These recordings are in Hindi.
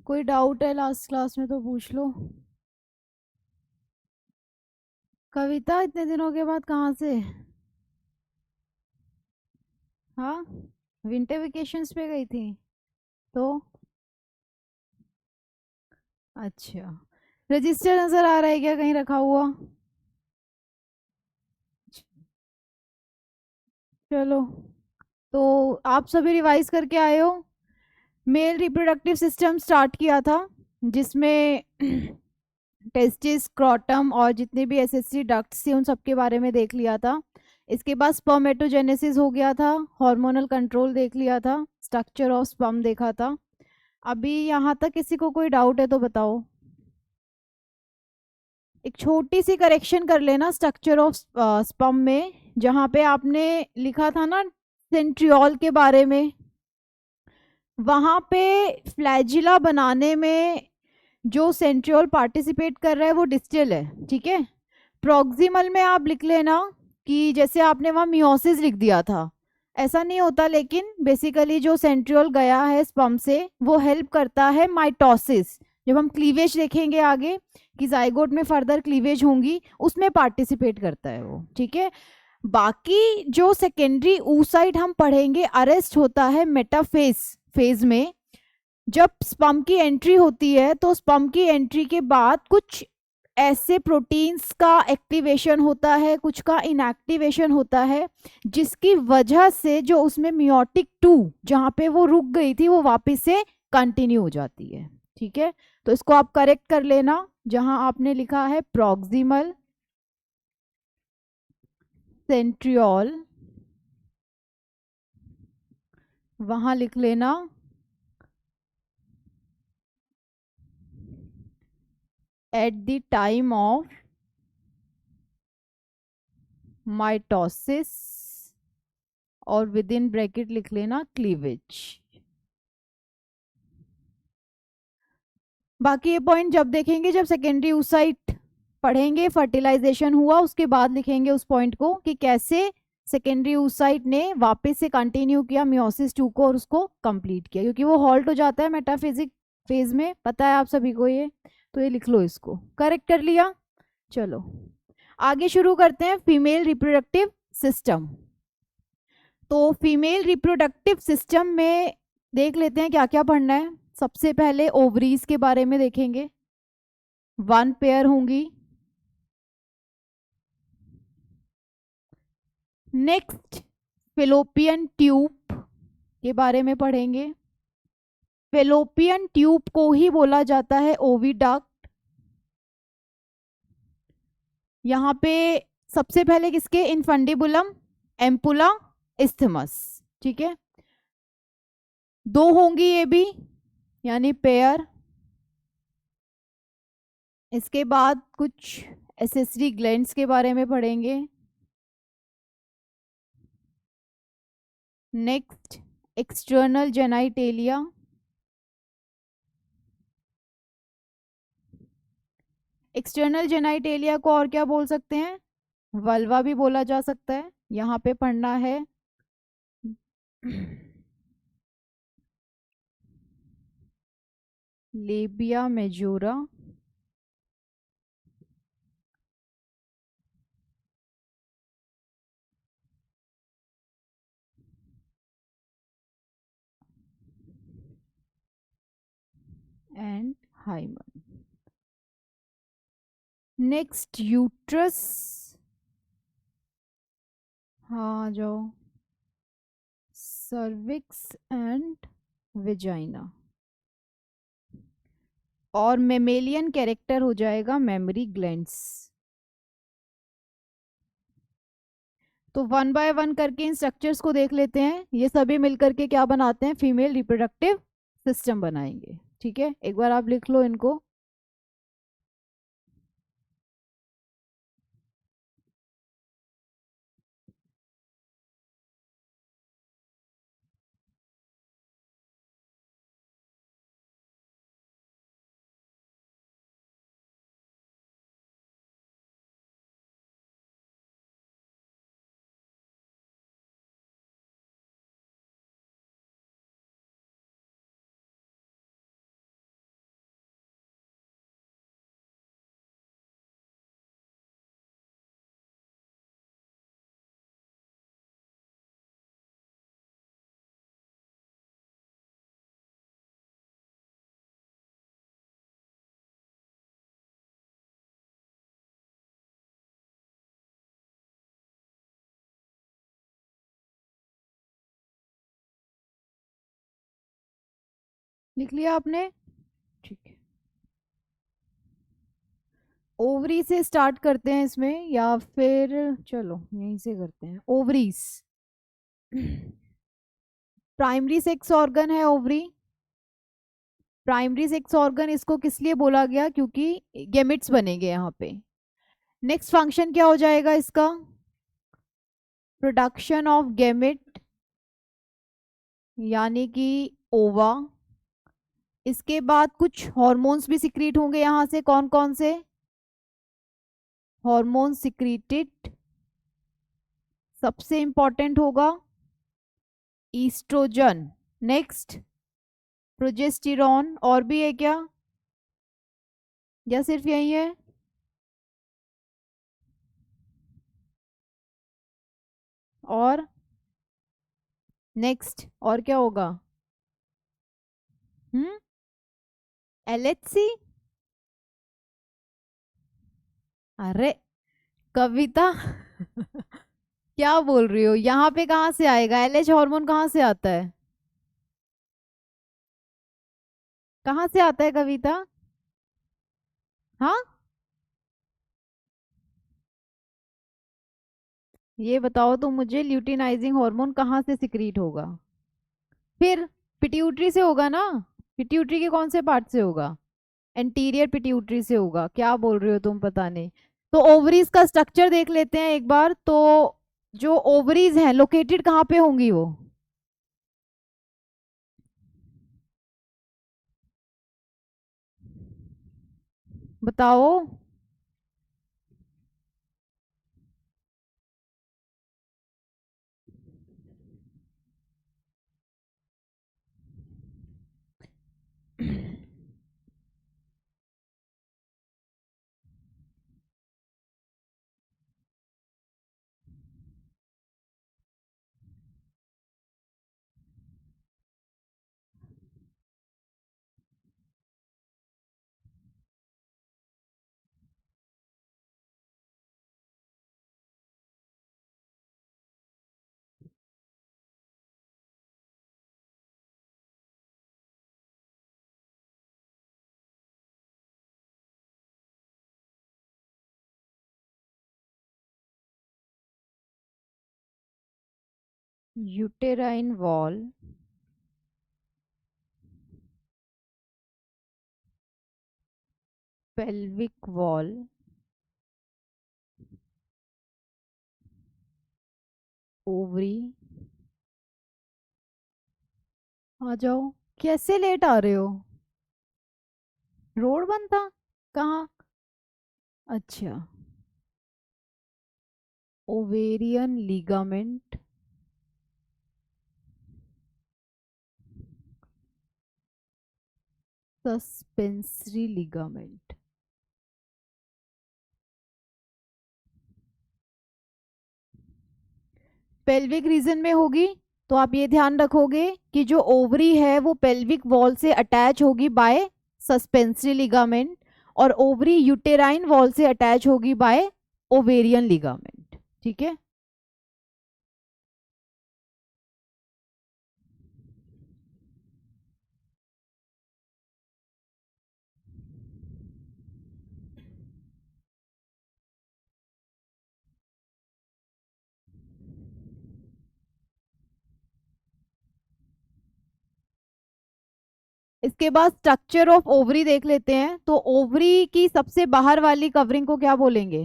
कोई डाउट है लास्ट क्लास में तो पूछ लो। कविता इतने दिनों के बाद कहाँ से? हाँ, विंटर वेकेशंस पे गई थी तो? अच्छा, रजिस्टर नजर आ रहा है क्या कहीं रखा हुआ? चलो, तो आप सभी रिवाइज करके आए हो। मेल रिप्रोडक्टिव सिस्टम स्टार्ट किया था, जिसमें टेस्टिस, स्क्रॉटम और जितने भी एसएससी डक्ट्स थे उन सब के बारे में देख लिया था। इसके बाद स्पर्मेटोजेनेसिस हो गया था, हार्मोनल कंट्रोल देख लिया था, स्ट्रक्चर ऑफ स्पर्म देखा था। अभी यहाँ तक किसी को कोई डाउट है तो बताओ। एक छोटी सी करेक्शन कर लेना स्ट्रक्चर ऑफ स्पर्म में, जहाँ पे आपने लिखा था ना सेंट्रियोल के बारे में, वहां पे फ्लैजिला बनाने में जो सेंट्रियोल पार्टिसिपेट कर रहा है वो डिस्टल है, ठीक है। प्रोक्सिमल में आप लिख लेना कि जैसे आपने वहां मियोसिस लिख दिया था, ऐसा नहीं होता, लेकिन बेसिकली जो सेंट्रियोल गया है स्पर्म से वो हेल्प करता है माइटोसिस। जब हम क्लीवेज देखेंगे आगे कि जाइगोट में फर्दर क्लीवेज होंगी, उसमें पार्टिसिपेट करता है वो, ठीक है। बाकी जो सेकेंडरी oocyte हम पढ़ेंगे, अरेस्ट होता है मेटाफेज फेज में। जब स्पर्म की एंट्री होती है तो स्पर्म की एंट्री के बाद कुछ ऐसे प्रोटीन्स का एक्टिवेशन होता है, कुछ का इनएक्टिवेशन होता है, जिसकी वजह से जो उसमें मियोटिक 2 जहां पे वो रुक गई थी वो वापस से कंटिन्यू हो जाती है, ठीक है। तो इसको आप करेक्ट कर लेना, जहां आपने लिखा है प्रॉक्सिमल सेंट्रियोल, वहां लिख लेना eight the time of mitosis, और विद इन ब्रैकेट लिख लेना क्लीवेज। बाकी ये पॉइंट जब देखेंगे, जब सेकेंडरी oocyte पढ़ेंगे, फर्टिलाइजेशन हुआ उसके बाद लिखेंगे उस पॉइंट को कि कैसे सेकेंडरी oocyte ने वापस से कंटिन्यू किया मियोसिस 2 को और उसको कंप्लीट किया, क्योंकि वो हॉल्ट हो जाता है मेटाफिजिक फेज में, पता है आप सभी को ये। तो ये लिख लो, इसको करेक्ट कर लिया। चलो आगे शुरू करते हैं फीमेल रिप्रोडक्टिव सिस्टम। तो फीमेल रिप्रोडक्टिव सिस्टम में देख लेते हैं क्या क्या पढ़ना है। सबसे पहले ओवरीज के बारे में देखेंगे, 1 पेयर होंगी। नेक्स्ट फेलोपियन ट्यूब के बारे में पढ़ेंगे। फेलोपियन ट्यूब को ही बोला जाता है ओविडक्ट। यहाँ पे सबसे पहले किसके, इनफंडिबुलम, एम्पुला, इस्थमस, ठीक है। 2 होंगी ये भी, यानी पेयर। इसके बाद कुछ एसेसरी ग्लैंड्स के बारे में पढ़ेंगे। Next external genitalia. External genitalia को और क्या बोल सकते हैं, वल्वा भी बोला जा सकता है। यहाँ पे पढ़ना है labia majora, and hymen. Next uterus, हाँ आ जाओ, सर्विक्स एंड वेजाइना। और मेमेलियन कैरेक्टर हो जाएगा मेमरी ग्लैंड्स। तो 1 बाय 1 करके इन स्ट्रक्चर्स को देख लेते हैं, ये सभी मिलकर के क्या बनाते हैं, फीमेल रिप्रोडक्टिव सिस्टम बनाएंगे, ठीक है। एक बार आप लिख लो इनको। लिख लिया आपने? ठीक है, ओवरी से स्टार्ट करते हैं इसमें, या फिर चलो यहीं से करते हैं, ओवरीज। प्राइमरी सेक्स ऑर्गन है ओवरी। प्राइमरी सेक्स ऑर्गन इसको किस लिए बोला गया? क्योंकि गेमिट्स बनेंगे यहाँ पे। नेक्स्ट फंक्शन क्या हो जाएगा इसका? प्रोडक्शन ऑफ गेमिट, यानी कि ओवा। इसके बाद कुछ हॉर्मोन्स भी सिक्रीट होंगे यहाँ से, कौन कौन से? हॉर्मोन सिक्रीटेड, सबसे इंपॉर्टेंट होगा ईस्ट्रोजन। नेक्स्ट प्रोजेस्टेरॉन, और भी है क्या, या सिर्फ यही है? और नेक्स्ट और क्या होगा? हम्म, एलएचसी? अरे कविता, क्या बोल रही हो? यहाँ पे कहाँ से आएगा एलएच हार्मोन, कहाँ से आता है? कहाँ से आता है कविता? हाँ, ये बताओ तो मुझे, ल्यूटिनाइजिंग हार्मोन कहाँ से सिक्रीट होगा? फिर पिट्यूटरी से होगा ना। पिट्यूटरी के कौन से पार्ट से होगा? एंटीरियर पिट्यूटरी से होगा। क्या बोल रहे हो तुम, पता नहीं। तो ओवरीज का स्ट्रक्चर देख लेते हैं एक बार तो। जो ओवरीज हैं लोकेटेड कहाँ पे होंगी वो? बताओ। Uterine wall, pelvic wall, ovary. आ जाओ। कैसे लेट आ रहे हो? रोड बनता कहाँ? अच्छा, ovarian ligament, suspensory ligament. Pelvic region में होगी, तो आप ये ध्यान रखोगे कि जो ओवरी है वो पेल्विक वॉल से अटैच होगी बाय सस्पेंसरी लिगामेंट, और ओवरी यूटेराइन वॉल से अटैच होगी बाय ओवेरियन लिगामेंट। ठीक है। इसके बाद स्ट्रक्चर ऑफ ओवरी देख लेते हैं। तो ओवरी की सबसे बाहर वाली कवरिंग को क्या बोलेंगे?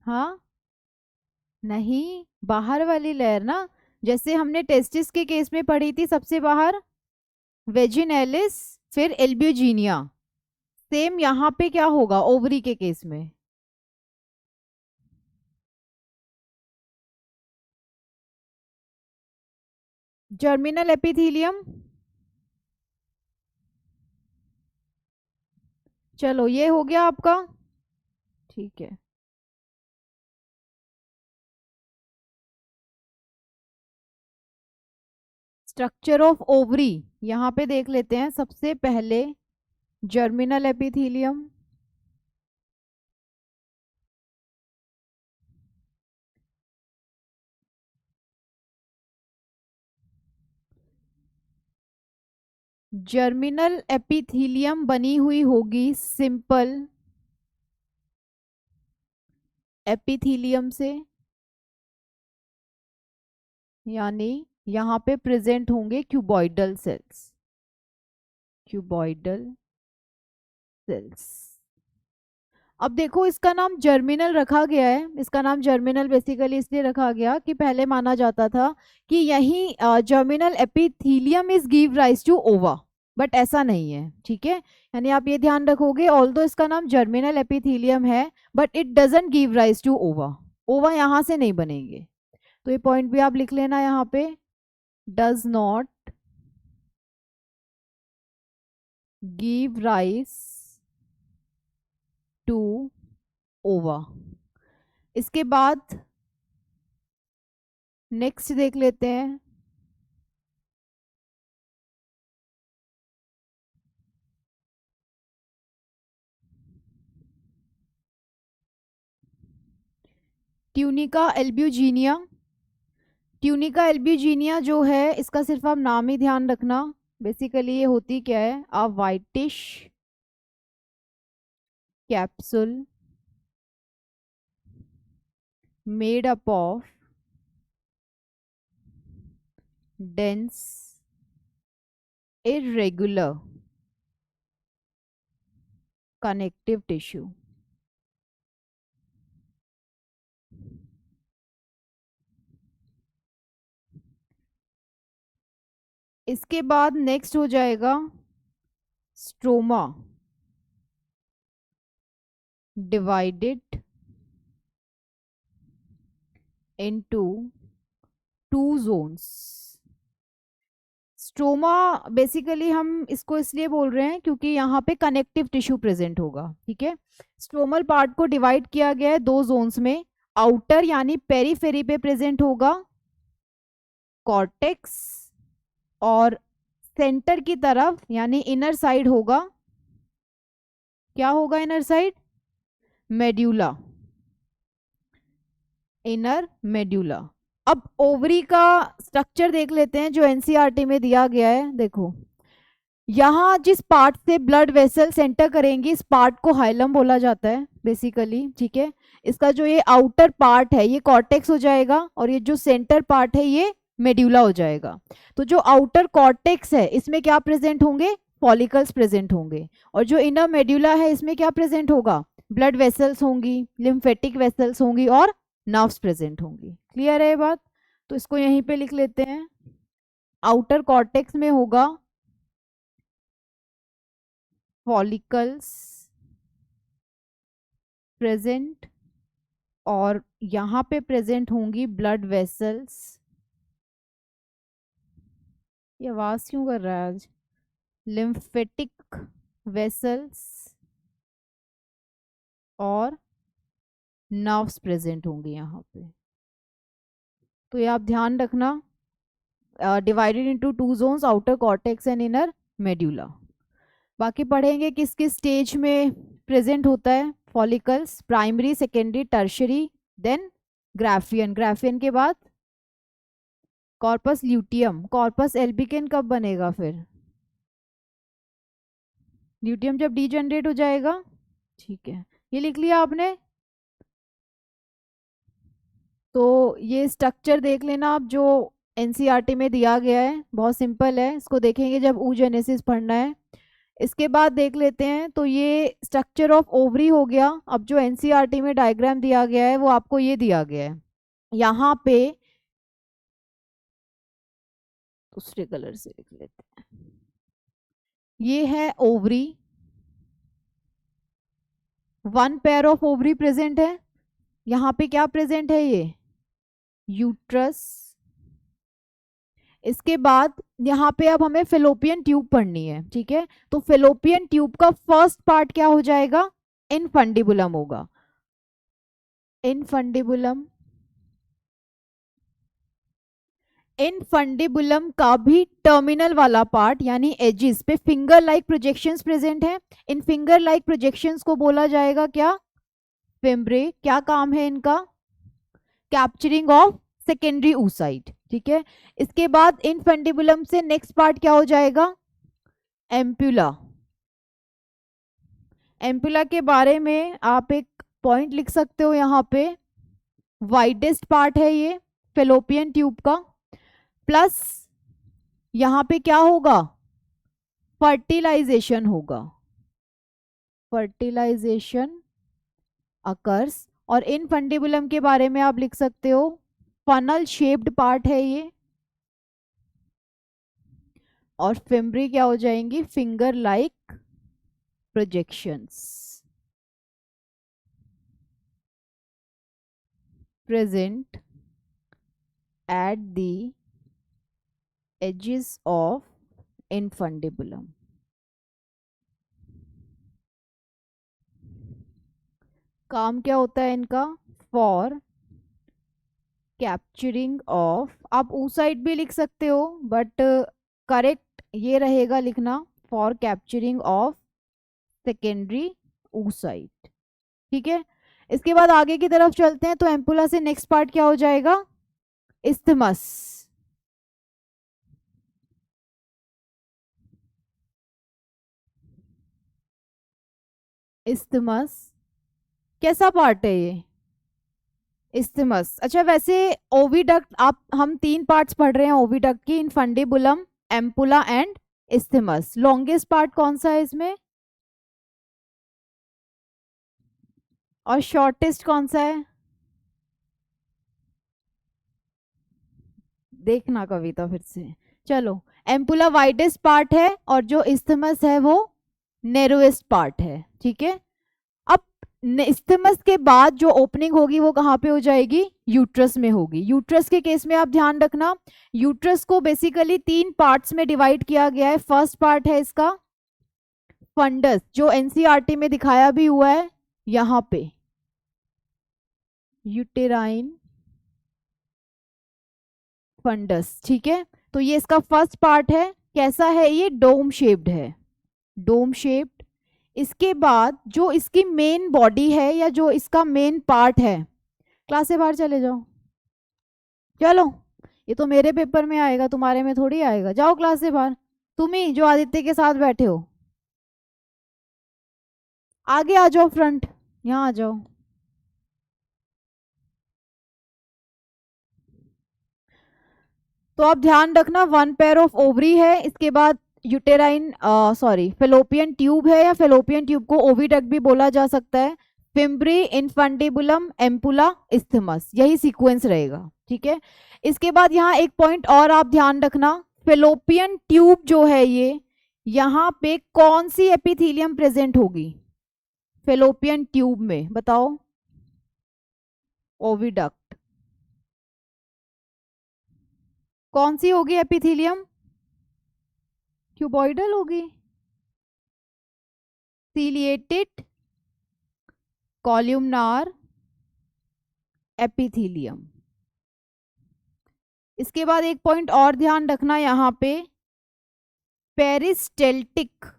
हाँ, नहीं, बाहर वाली लेयर ना। जैसे हमने टेस्टिस के केस में पढ़ी थी, सबसे बाहर वेजिनेलिस, फिर एल्ब्यूजीनिया। सेम यहाँ पे क्या होगा ओवरी के केस में? Germinal epithelium. चलो ये हो गया आपका। ठीक है। स्ट्रक्चर ऑफ ओवरी यहाँ पे देख लेते हैं। सबसे पहले जर्मिनल एपिथीलियम, जर्मिनल एपिथीलियम बनी हुई होगी सिंपल एपिथीलियम से, यानी यहाँ पे प्रेजेंट होंगे क्यूबॉइडल सेल्स, क्यूबॉइडल सेल्स। अब देखो इसका नाम जर्मिनल रखा गया है, इसका नाम जर्मिनल बेसिकली इसलिए रखा गया कि पहले माना जाता था कि यही germinal epithelium is give rise to ova, but ऐसा नहीं है, ठीक है। यानी आप ये ध्यान रखोगे, ऑल्दो इसका नाम जर्मिनल एपिथीलियम है but it doesn't give rise to ova, ova यहाँ से नहीं बनेंगे। तो ये पॉइंट भी आप लिख लेना यहाँ पे, does not give rise to ova. इसके बाद नेक्स्ट देख लेते हैं, ट्यूनिका एल्ब्यूजिनिया। ट्यूनिका एल्ब्यूजिनिया जो है इसका सिर्फ आप नाम ही ध्यान रखना, बेसिकली ये होती क्या है, a whitish capsule made up of dense irregular connective tissue। इसके बाद नेक्स्ट हो जाएगा stroma, divided into two zones. Stroma basically हम इसको इसलिए बोल रहे हैं क्योंकि यहाँ पे कनेक्टिव टिश्यू प्रेजेंट होगा, ठीक है। स्ट्रोमल पार्ट को डिवाइड किया गया है दो जोन्स में, आउटर यानी पेरीफेरी पे प्रेजेंट होगा कॉर्टेक्स, और सेंटर की तरफ यानी इनर साइड होगा, क्या होगा inner side, medulla, inner medulla. अब ओवरी का स्ट्रक्चर देख लेते हैं जो एनसीईआरटी में दिया गया है। देखो यहाँ जिस पार्ट से ब्लड वेसल सेंटर करेंगी इस पार्ट को हाइलम बोला जाता है बेसिकली, ठीक है। इसका जो ये आउटर पार्ट है ये कॉर्टेक्स हो जाएगा और ये जो सेंटर पार्ट है ये मेड्यूला हो जाएगा। तो जो आउटर कॉर्टेक्स है इसमें क्या प्रेजेंट होंगे, फॉलिकल्स प्रेजेंट होंगे, और जो इनर मेड्यूला है इसमें क्या प्रेजेंट होगा, ब्लड वेसल्स होंगी, लिम्फेटिक वेसल्स होंगी और नर्व्स प्रेजेंट होंगी। क्लियर है ये बात, तो इसको यहीं पे लिख लेते हैं। आउटर कॉर्टेक्स में होगा फॉलिकल्स प्रेजेंट और यहाँ पे प्रेजेंट होंगी ब्लड वेसल्स। ये आवाज क्यों कर रहा है आज, लिम्फेटिक वेसल्स और नर्व्स प्रेजेंट होंगे यहाँ पे। तो ये आप ध्यान रखना, divided into two zones, outer cortex and inner medulla. बाकी पढ़ेंगे किस किस स्टेज में प्रेजेंट होता है follicles, primary, secondary, tertiary, then Graafian, Graafian के बाद कॉर्पस ल्यूटियम। कॉर्पस एल्बिकन कब बनेगा फिर, ल्यूटियम जब डीजनरेट हो जाएगा, ठीक है। ये लिख लिया आपने। तो ये स्ट्रक्चर देख लेना आप जो एनसीईआरटी में दिया गया है, बहुत सिंपल है, इसको देखेंगे जब oogenesis पढ़ना है। इसके बाद देख लेते हैं, तो ये स्ट्रक्चर ऑफ ओवरी हो गया। अब जो एनसीईआरटी में डायग्राम दिया गया है वो आपको ये दिया गया है, यहाँ पे दूसरे कलर से लिख लेते हैं, ये है ovary, one pair of ovary present है। यहाँ पे क्या प्रेजेंट है, ये यूट्रस। इसके बाद यहाँ पे अब हमें फेलोपियन ट्यूब पढ़नी है, ठीक है। तो फेलोपियन ट्यूब का फर्स्ट पार्ट क्या हो जाएगा, इनफंडिबुलम होगा, इनफंडिबुलम। इनफंडिबुलम का भी टर्मिनल वाला पार्ट यानी एजिस पे फिंगर लाइक प्रोजेक्शंस प्रेजेंट है। इन फिंगर लाइक प्रोजेक्शंस को बोला जाएगा क्या, फिम्ब्रे। क्या काम है इनका, कैप्चरिंग ऑफ सेकेंडरी oocyte, ठीक है। इसके बाद इनफंडिबुलम से नेक्स्ट पार्ट क्या हो जाएगा, एम्पुला। एम्पुला के बारे में आप एक पॉइंट लिख सकते हो यहाँ पे, वाइडेस्ट पार्ट है ये फेलोपियन ट्यूब का, प्लस यहाँ पे क्या होगा, फर्टिलाइजेशन होगा, फर्टिलाइजेशन अकर्स। और इनफंडिबुलम के बारे में आप लिख सकते हो, फनल शेप्ड पार्ट है ये, और फिम्बरी क्या हो जाएंगी, finger like projections present at the edges of infundibulum. काम क्या होता है इनका, फॉर कैप्चरिंग ऑफ, आप ऊसाइट भी लिख सकते हो बट करेक्ट ये रहेगा लिखना, for capturing of secondary oocyte. ठीक है, इसके बाद आगे की तरफ चलते हैं। तो एम्पुला से नेक्स्ट पार्ट क्या हो जाएगा, इस्थमस। इस्थमस कैसा पार्ट है ये, इस्थमस। अच्छा वैसे ओविडक्ट, आप हम 3 पार्ट्स पढ़ रहे हैं ओविडक्ट की, infundibulum, ampulla and isthmus. Longest part कौन सा है इसमें, और शॉर्टेस्ट कौन सा है, देखना कविता फिर से। चलो, एम्पुला वाइडेस्ट पार्ट है और जो इस्थमस है वो नैरोएस्ट पार्ट है। ठीक है, अब इस्थमस के बाद जो ओपनिंग होगी वो कहाँ पे हो जाएगी, यूट्रस में होगी। यूट्रस के केस में आप ध्यान रखना, यूट्रस को बेसिकली 3 पार्ट्स में डिवाइड किया गया है। फर्स्ट पार्ट है इसका फंडस, जो एनसीईआरटी में दिखाया भी हुआ है यहाँ पे, यूटेराइन फंडस। ठीक है, तो ये इसका फर्स्ट पार्ट है। कैसा है ये, डोम शेप्ड है, डोम शेप्ड। इसके बाद जो इसकी मेन बॉडी है या जो इसका मेन पार्ट है, क्लास से बाहर चले जाओ, चलो, ये तो मेरे पेपर में आएगा, तुम्हारे में थोड़ी आएगा, जाओ क्लास से बाहर। तुम ही जो आदित्य के साथ बैठे हो, आगे आ जाओ, फ्रंट यहाँ आ जाओ। तो आप ध्यान रखना, 1 पेयर ऑफ ओवरी है, इसके बाद यूटेराइन सॉरी फेलोपियन ट्यूब है, या फेलोपियन ट्यूब को ओविडक्ट भी बोला जा सकता है। फिम्बरी, इनफंडिबुलम, एम्पुला, इस्थमस, यही सीक्वेंस रहेगा। ठीक है, इसके बाद यहाँ एक पॉइंट और आप ध्यान रखना, फेलोपियन ट्यूब जो है ये, यहाँ पे कौन सी एपिथेलियम प्रेजेंट होगी फेलोपियन ट्यूब में, बताओ, ओविडक्ट। कौन सी होगी एपिथेलियम, क्यूबॉइडल होगी, सीलिएटेड कॉल्यूमनार एपिथेलियम। इसके बाद एक पॉइंट और ध्यान रखना यहाँ पे, पेरिस्टेल्टिक।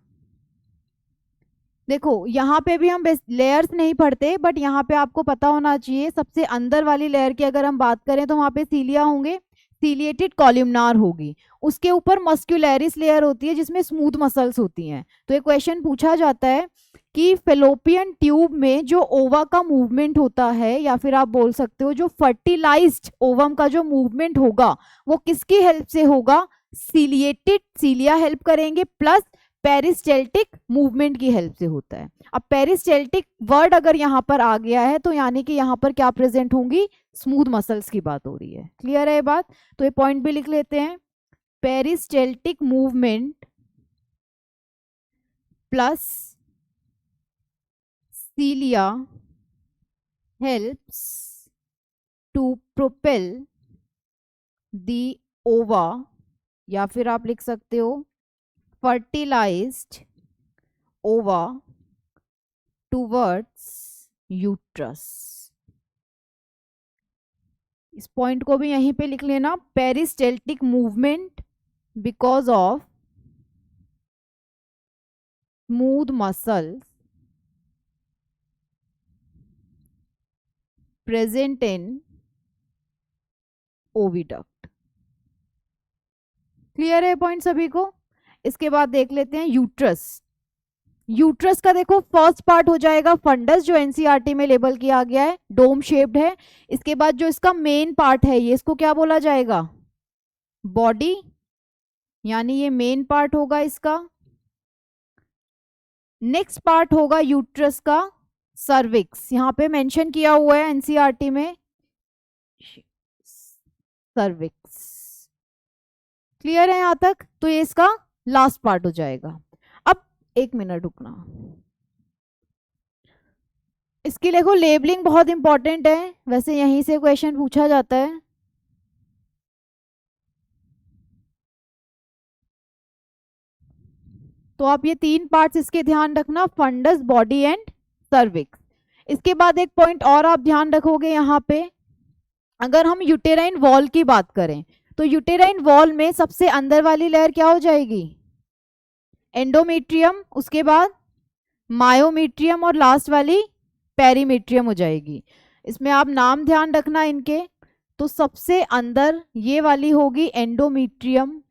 देखो यहाँ पे भी हम लेयर्स नहीं पढ़ते, बट यहाँ पे आपको पता होना चाहिए, सबसे अंदर वाली लेयर की अगर हम बात करें तो वहाँ पे सीलिया होंगे, सीलिएटेड कॉल्यूमनार होगी, उसके ऊपर मस्क्यूलरिस लेयर होती है जिसमें स्मूथ मसल्स होती हैं। तो एक क्वेश्चन पूछा जाता है कि फेलोपियन ट्यूब में जो ओवा का मूवमेंट होता है, या फिर आप बोल सकते हो जो फर्टिलाइज्ड ओवम का जो मूवमेंट होगा वो किसकी हेल्प से होगा, सीलिएटेड, सीलिया हेल्प करेंगे, प्लस पेरिस्टेल्टिक मूवमेंट की हेल्प से होता है। अब पेरिस्टेल्टिक वर्ड अगर यहाँ पर आ गया है तो यानी कि यहाँ पर क्या प्रेजेंट होंगी, स्मूथ मसल्स की बात हो रही है। क्लियर है ये बात, तो ये पॉइंट भी लिख लेते हैं, peristaltic movement plus cilia helps to propel the ova, या फिर आप लिख सकते हो fertilized ova towards uterus। इस पॉइंट को भी यहीं पे लिख लेना, peristaltic movement because of smooth muscles present in oviduct. Clear है पॉइंट सभी को। इसके बाद देख लेते हैं यूट्रस। यूट्रस का देखो फर्स्ट पार्ट हो जाएगा फंडस, जो एनसीईआरटी में लेबल किया गया है, डोम शेप्ड है। इसके बाद जो इसका मेन पार्ट है ये इसको क्या बोला जाएगा, बॉडी, यानी ये मेन पार्ट होगा इसका। नेक्स्ट पार्ट होगा यूट्रस का सर्विक्स, यहाँ पे मेंशन किया हुआ है एनसीईआरटी में, सर्विक्स। क्लियर है यहाँ तक? तो ये इसका लास्ट पार्ट हो जाएगा। अब एक मिनट रुकना, इसकी देखो लेबलिंग बहुत इंपॉर्टेंट है, वैसे यहीं से क्वेश्चन पूछा जाता है। तो आप ये 3 पार्ट्स इसके ध्यान रखना, फंडस, बॉडी एंड सर्विक्स। इसके बाद एक पॉइंट और आप ध्यान रखोगे यहाँ पे, अगर हम यूटेराइन वॉल की बात करें तो यूटेराइन वॉल में सबसे अंदर वाली लेयर क्या हो जाएगी, एंडोमेट्रियम, उसके बाद मायोमेट्रियम और लास्ट वाली पेरीमेट्रियम हो जाएगी। इसमें आप नाम ध्यान रखना इनके। तो सबसे अंदर ये वाली होगी एंडोमेट्रियम।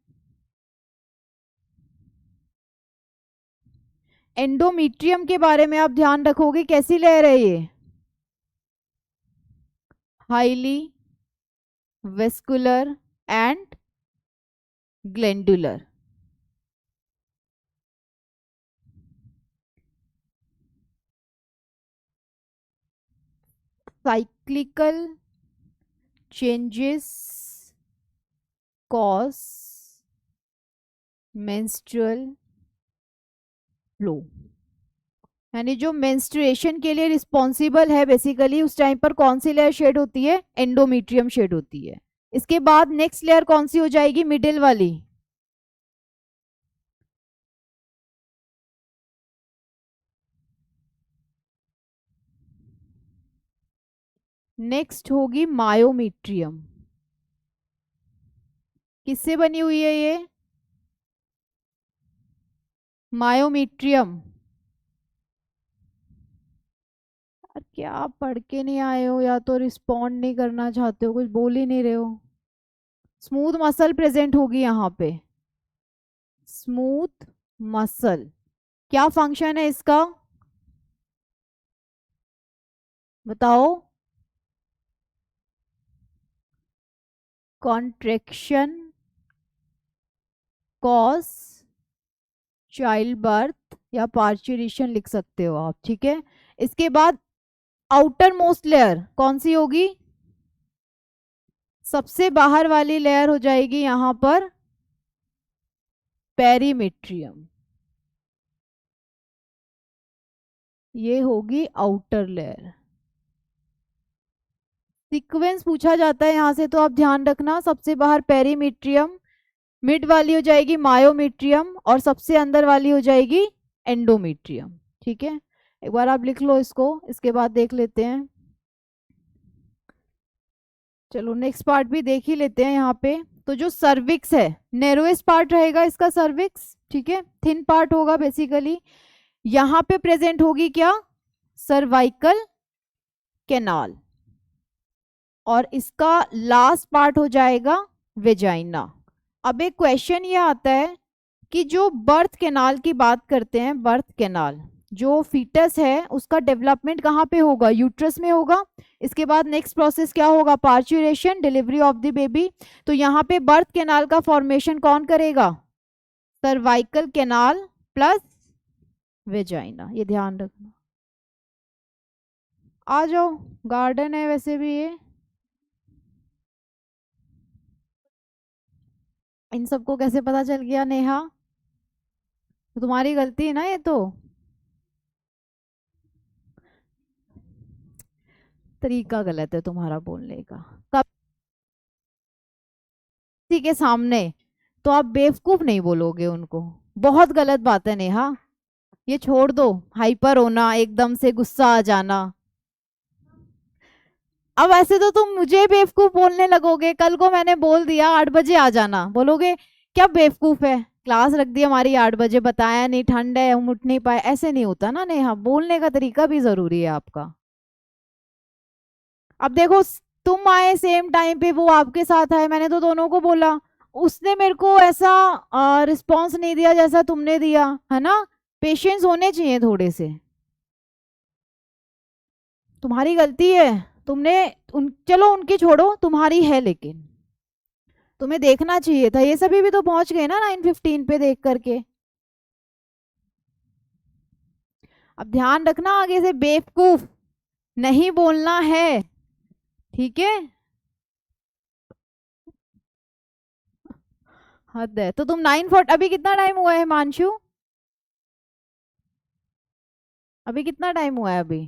एंडोमेट्रियम के बारे में आप ध्यान रखोगे, कैसी लेयर है ये, highly vascular and glandular. Cyclical changes cause menstrual flow, यानी जो मेंस्ट्रुएशन के लिए रिस्पॉन्सिबल है बेसिकली, उस टाइम पर कौन सी लेयर शेड होती है, एंडोमेट्रियम शेड होती है। इसके बाद नेक्स्ट लेयर कौन सी हो जाएगी, मिडिल वाली, नेक्स्ट होगी मायोमेट्रियम। किससे बनी हुई है ये, मायोमेट्रियम। क्या आप पढ़ के नहीं आए हो, या तो रिस्पॉन्ड नहीं करना चाहते हो, कुछ बोल ही नहीं रहे हो। स्मूथ मसल प्रेजेंट होगी यहाँ पे, स्मूथ मसल। क्या फंक्शन है इसका, बताओ, कॉन्ट्रेक्शन कॉज चाइल्ड बर्थ या पार्चुरेशन लिख सकते हो आप, ठीक है। इसके बाद आउटर मोस्ट लेयर कौन सी होगी, सबसे बाहर वाली लेयर हो जाएगी यहां पर पेरीमेट्रियम, ये होगी आउटर लेयर। सीक्वेंस पूछा जाता है यहां से, तो आप ध्यान रखना, सबसे बाहर पेरीमेट्रियम, मिड वाली हो जाएगी मायोमेट्रियम, और सबसे अंदर वाली हो जाएगी एंडोमेट्रियम, ठीक है। एक बार आप लिख लो इसको, इसके बाद देख लेते हैं। चलो नेक्स्ट पार्ट भी देख ही लेते हैं यहाँ पे। तो जो सर्विक्स है, नैरोएस्ट पार्ट रहेगा इसका सर्विक्स, ठीक है, थिन पार्ट होगा बेसिकली। यहाँ पे प्रेजेंट होगी क्या, सर्वाइकल कैनाल, और इसका लास्ट पार्ट हो जाएगा वेजाइना। अब एक क्वेश्चन ये आता है कि जो बर्थ कैनाल की बात करते हैं, बर्थ कैनाल, जो फीटस है उसका डेवलपमेंट कहाँ पे होगा, यूट्रस में होगा। इसके बाद नेक्स्ट प्रोसेस क्या होगा, parturition, delivery of the baby. तो यहाँ पे बर्थ कैनाल का फॉर्मेशन कौन करेगा, सर्वाइकल कैनाल प्लस वेजाइना, ये ध्यान रखना। आ जाओ, गार्डन है वैसे भी ये, इन सबको कैसे पता चल गया नेहा, तो तुम्हारी गलती है ना ये, तो तरीका गलत है तुम्हारा बोलने का। कब किसी के सामने तो आप बेवकूफ नहीं बोलोगे उनको, बहुत गलत बात है नेहा, ये छोड़ दो, हाइपर होना, एकदम से गुस्सा आ जाना। अब ऐसे तो तुम मुझे बेवकूफ बोलने लगोगे, कल को मैंने बोल दिया 8 बजे आ जाना, बोलोगे क्या बेवकूफ है, क्लास रख दी हमारी 8 बजे, बताया नहीं, ठंड है हम उठ नहीं पाए, ऐसे नहीं होता ना नेहा, बोलने का तरीका भी जरूरी है आपका। अब देखो तुम आए सेम टाइम पे, वो आपके साथ आए, मैंने तो दोनों को बोला, उसने मेरे को ऐसा रिस्पॉन्स नहीं दिया जैसा तुमने दिया, है ना। पेशेंस होने चाहिए थोड़े से। तुम्हारी गलती है, तुमने चलो उनकी छोड़ो, तुम्हारी है, लेकिन तुम्हें देखना चाहिए था। ये सभी भी तो पहुंच गए ना 9:15 पे देख करके। अब ध्यान रखना, आगे से बेवकूफ नहीं बोलना है, ठीक है। हद है। तो तुम 9:40, अभी कितना टाइम हुआ है हिमांशु? अभी कितना टाइम हुआ है अभी?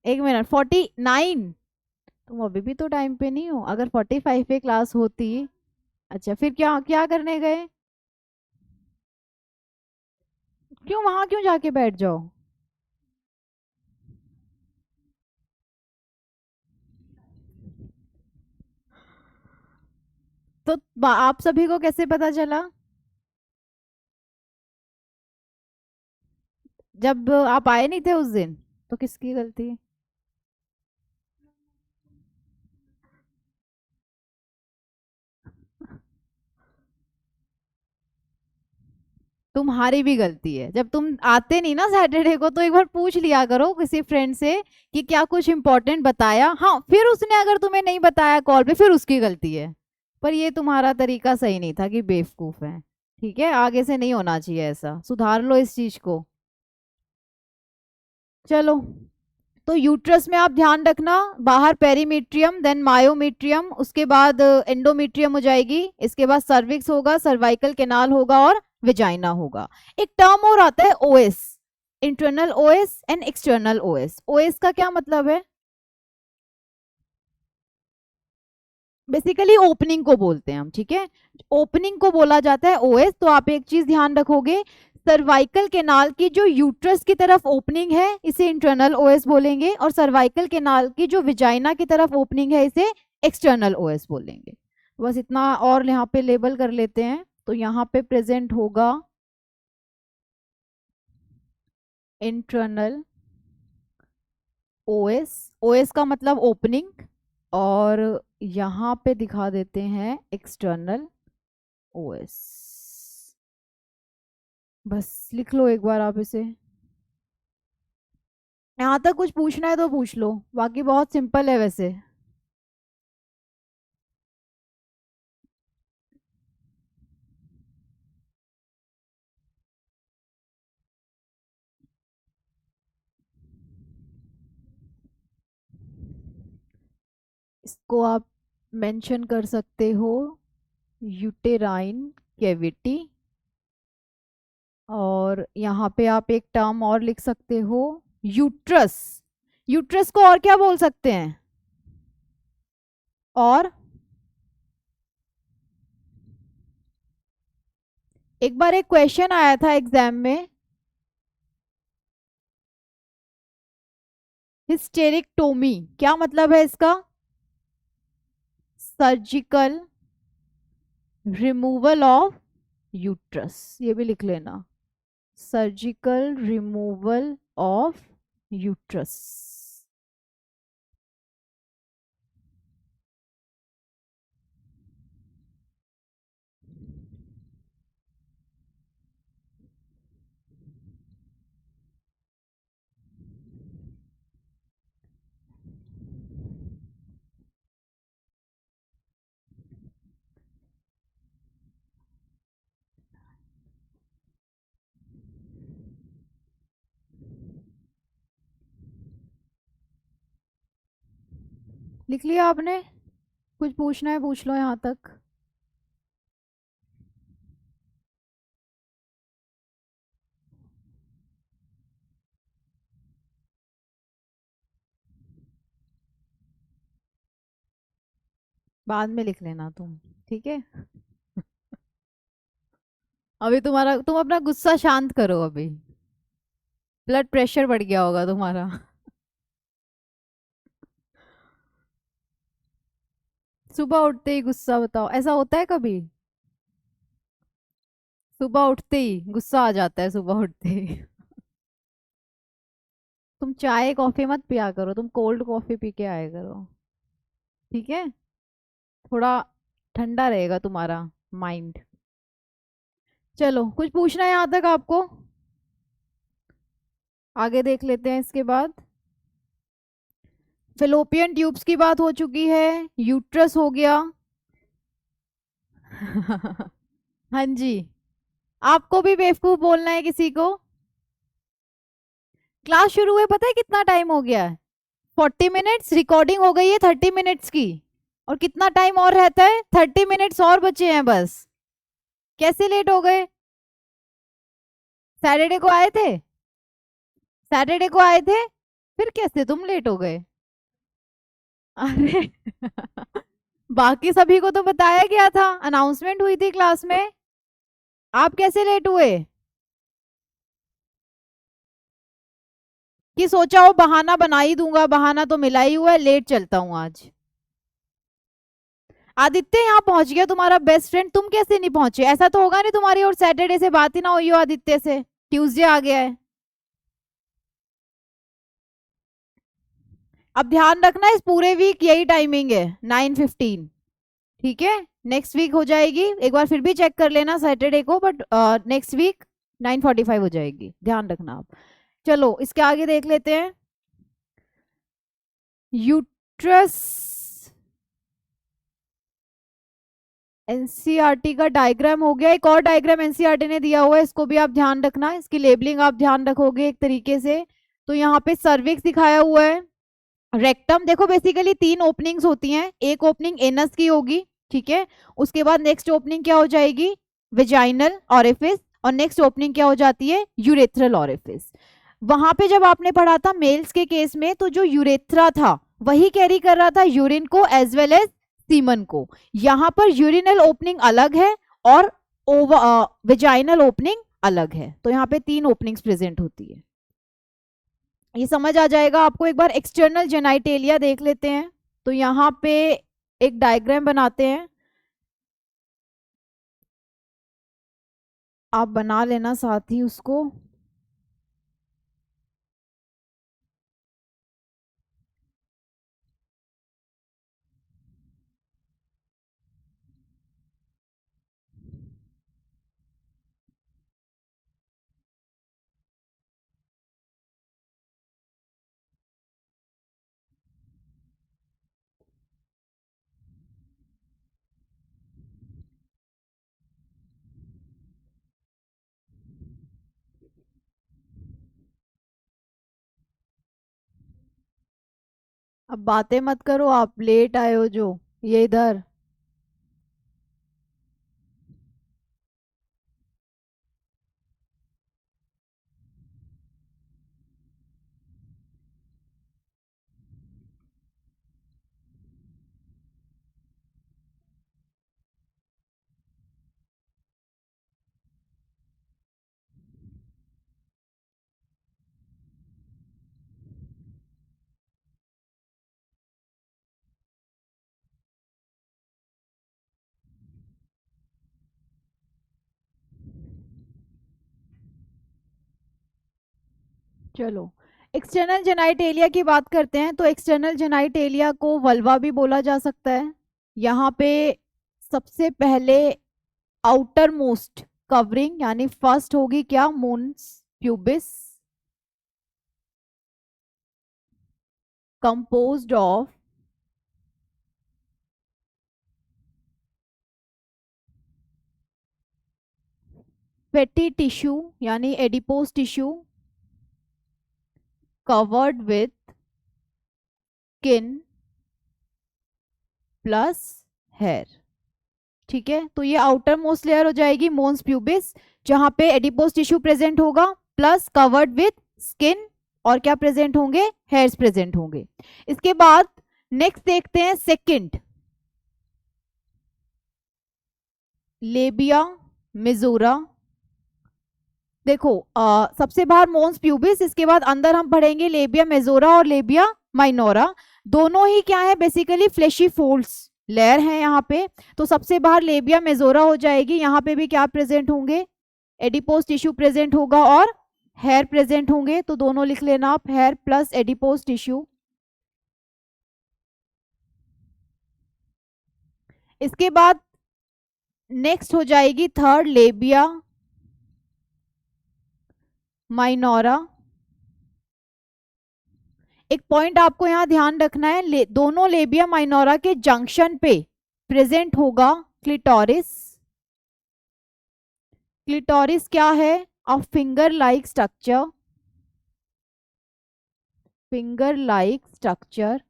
1 मिनट 49। तुम अभी भी तो टाइम पे नहीं हो। अगर 45 पे क्लास होती। अच्छा, फिर क्या क्या करने गए? क्यों, वहां क्यों जाके बैठ जाओ? तो आप सभी को कैसे पता चला? जब आप आए नहीं थे उस दिन, तो किसकी गलती? तुम्हारी भी गलती है। जब तुम आते नहीं ना सैटरडे को, तो एक बार पूछ लिया करो किसी फ्रेंड से कि क्या कुछ इंपॉर्टेंट बताया। हाँ, फिर उसने अगर तुम्हें नहीं बताया कॉल पे, फिर उसकी गलती है। पर ये तुम्हारा तरीका सही नहीं था कि बेवकूफ है। ठीक है, आगे से नहीं होना चाहिए ऐसा, सुधार लो इस चीज को। चलो, तो यूट्रस में आप ध्यान रखना, बाहर पेरीमीट्रियम, देन मायोमीट्रियम, उसके बाद एंडोमीट्रियम हो जाएगी, इसके बाद सर्विक्स होगा, सर्वाइकल केनाल होगा और विजाइना होगा। एक टर्म और आता है OS, internal OS and external OS. OS का क्या मतलब है? बेसिकली ओपनिंग को बोलते हैं हम, ठीक है। ओपनिंग को बोला जाता है ओएस। तो आप एक चीज ध्यान रखोगे, सर्वाइकल केनाल की जो यूट्रस की तरफ ओपनिंग है, इसे इंटरनल ओएस बोलेंगे, और सर्वाइकल केनाल की जो विजाइना की तरफ ओपनिंग है, इसे एक्सटर्नल ओएस बोलेंगे। बस इतना और यहाँ पे लेबल कर लेते हैं। तो यहाँ पे प्रेजेंट होगा इंटरनल ओएस, ओएस का मतलब ओपनिंग, और यहाँ पे दिखा देते हैं एक्सटर्नल ओएस। बस लिख लो एक बार आप इसे। यहाँ तक कुछ पूछना है तो पूछ लो, बाकी बहुत सिंपल है वैसे। इसको आप मेंशन कर सकते हो यूटेराइन कैविटी, और यहाँ पे आप एक टर्म और लिख सकते हो यूट्रस। यूट्रस को और क्या बोल सकते हैं? और एक बार एक क्वेश्चन आया था एग्जाम में, हिस्टेरेक्टोमी क्या मतलब है इसका? सर्जिकल रिमूवल ऑफ यूट्रस, ये भी लिख लेना, सर्जिकल रिमूवल ऑफ यूट्रस। लिख लिया आपने? कुछ पूछना है पूछ लो यहाँ तक। बाद में लिख लेना तुम, ठीक है। अभी तुम अपना गुस्सा शांत करो अभी, ब्लड प्रेशर बढ़ गया होगा तुम्हारा। सुबह उठते ही गुस्सा, बताओ ऐसा होता है कभी? सुबह उठते ही गुस्सा आ जाता है, सुबह उठते ही। तुम चाय कॉफी मत पिया करो, तुम कोल्ड कॉफी पी के आया करो, ठीक है। थोड़ा ठंडा रहेगा तुम्हारा माइंड। चलो, कुछ पूछना है यहाँ तक आपको? आगे देख लेते हैं। इसके बाद फेलोपियन ट्यूब्स की बात हो चुकी है, यूट्रस हो गया। हाँ जी, आपको भी बेवकूफ बोलना है किसी को? क्लास शुरू हुए पता है कितना टाइम हो गया है? 40 मिनट्स। रिकॉर्डिंग हो गई है 30 मिनट्स की। और कितना टाइम और रहता है? 30 मिनट्स और बचे हैं बस। कैसे लेट हो गए? सैटरडे को आए थे? सैटरडे को आए थे, फिर कैसे तुम लेट हो गए? अरे बाकी सभी को तो बताया गया था, अनाउंसमेंट हुई थी क्लास में। आप कैसे लेट हुए? कि सोचा हो बहाना बना ही दूंगा, बहाना तो मिला ही हुआ है, लेट चलता हूं आज। आदित्य यहाँ पहुंच गया तुम्हारा बेस्ट फ्रेंड, तुम कैसे नहीं पहुंचे? ऐसा तो होगा नहीं तुम्हारी और सैटरडे से बात ही ना हुई हो आदित्य से, ट्यूसडे आ गया है। अब ध्यान रखना, इस पूरे वीक यही टाइमिंग है 9:15। ठीक है, नेक्स्ट वीक हो जाएगी, एक बार फिर भी चेक कर लेना सैटरडे को, बट नेक्स्ट वीक 9:45 हो जाएगी, ध्यान रखना आप। चलो इसके आगे देख लेते हैं। यूट्रस एनसीईआरटी का डायग्राम हो गया। एक और डायग्राम एनसीईआरटी ने दिया हुआ है, इसको भी आप ध्यान रखना, इसकी लेबलिंग आप ध्यान रखोगे एक तरीके से। तो यहाँ पे सर्विक्स दिखाया हुआ है, रेक्टम। देखो बेसिकली 3 ओपनिंग्स होती हैं, एक ओपनिंग एनस की होगी, ठीक है। उसके बाद नेक्स्ट ओपनिंग क्या हो जाएगी? Vaginal orifice. और नेक्स्ट ओपनिंग क्या हो जाती है? Urethral orifice. वहां पे जब आपने पढ़ा था मेल्स के केस में, तो जो यूरेथ्रा था वही कैरी कर रहा था यूरिन को एज वेल एज सीमन को। यहाँ पर यूरिनल ओपनिंग अलग है और वेजाइनल ओपनिंग अलग है, तो यहाँ पे 3 ओपनिंग्स प्रेजेंट होती है। ये समझ आ जाएगा आपको। एक बार एक्सटर्नल जेनाइटेलिया देख लेते हैं। तो यहाँ पे एक डायग्राम बनाते हैं, आप बना लेना साथ ही उसको। अब बातें मत करो, आप लेट आए हो जो, ये इधर। चलो एक्सटर्नल जेनाइटेलिया की बात करते हैं। तो एक्सटर्नल जेनाइटेलिया को वल्वा भी बोला जा सकता है। यहाँ पे सबसे पहले आउटर मोस्ट कवरिंग यानी फर्स्ट होगी क्या? Mons pubis, composed of fatty tissue यानी adipose tissue covered with skin plus hair. ठीक है, तो ये आउटर मोस्ट लेयर हो जाएगी मोन्स प्यूबिस, जहां पे एडिपोज टिश्यू प्रेजेंट होगा प्लस कवर्ड विथ स्किन, और क्या प्रेजेंट होंगे? हेयर्स प्रेजेंट होंगे। इसके बाद नेक्स्ट देखते हैं सेकंड, लेबिया मेजोरा। देखो सबसे बाहर मोन्स प्यूबिस, इसके बाद अंदर हम पढ़ेंगे लेबिया मेजोरा और लेबिया माइनोरा। दोनों ही क्या है? बेसिकली फ्लेशी फोल्ड्स लेयर है यहाँ पे। तो सबसे बाहर लेबिया मेजोरा हो जाएगी, यहाँ पे भी क्या प्रेजेंट होंगे? एडिपोज टिश्यू प्रेजेंट होगा और हेयर प्रेजेंट होंगे, तो दोनों लिख लेना आप, हेयर प्लस एडिपोज टिश्यू। इसके बाद नेक्स्ट हो जाएगी थर्ड लेबिया माइनोरा। एक पॉइंट आपको यहाँ ध्यान रखना है, दोनों लेबिया माइनोरा के जंक्शन पे प्रेजेंट होगा क्लिटोरिस। क्लिटोरिस क्या है? A finger like structure, finger like structure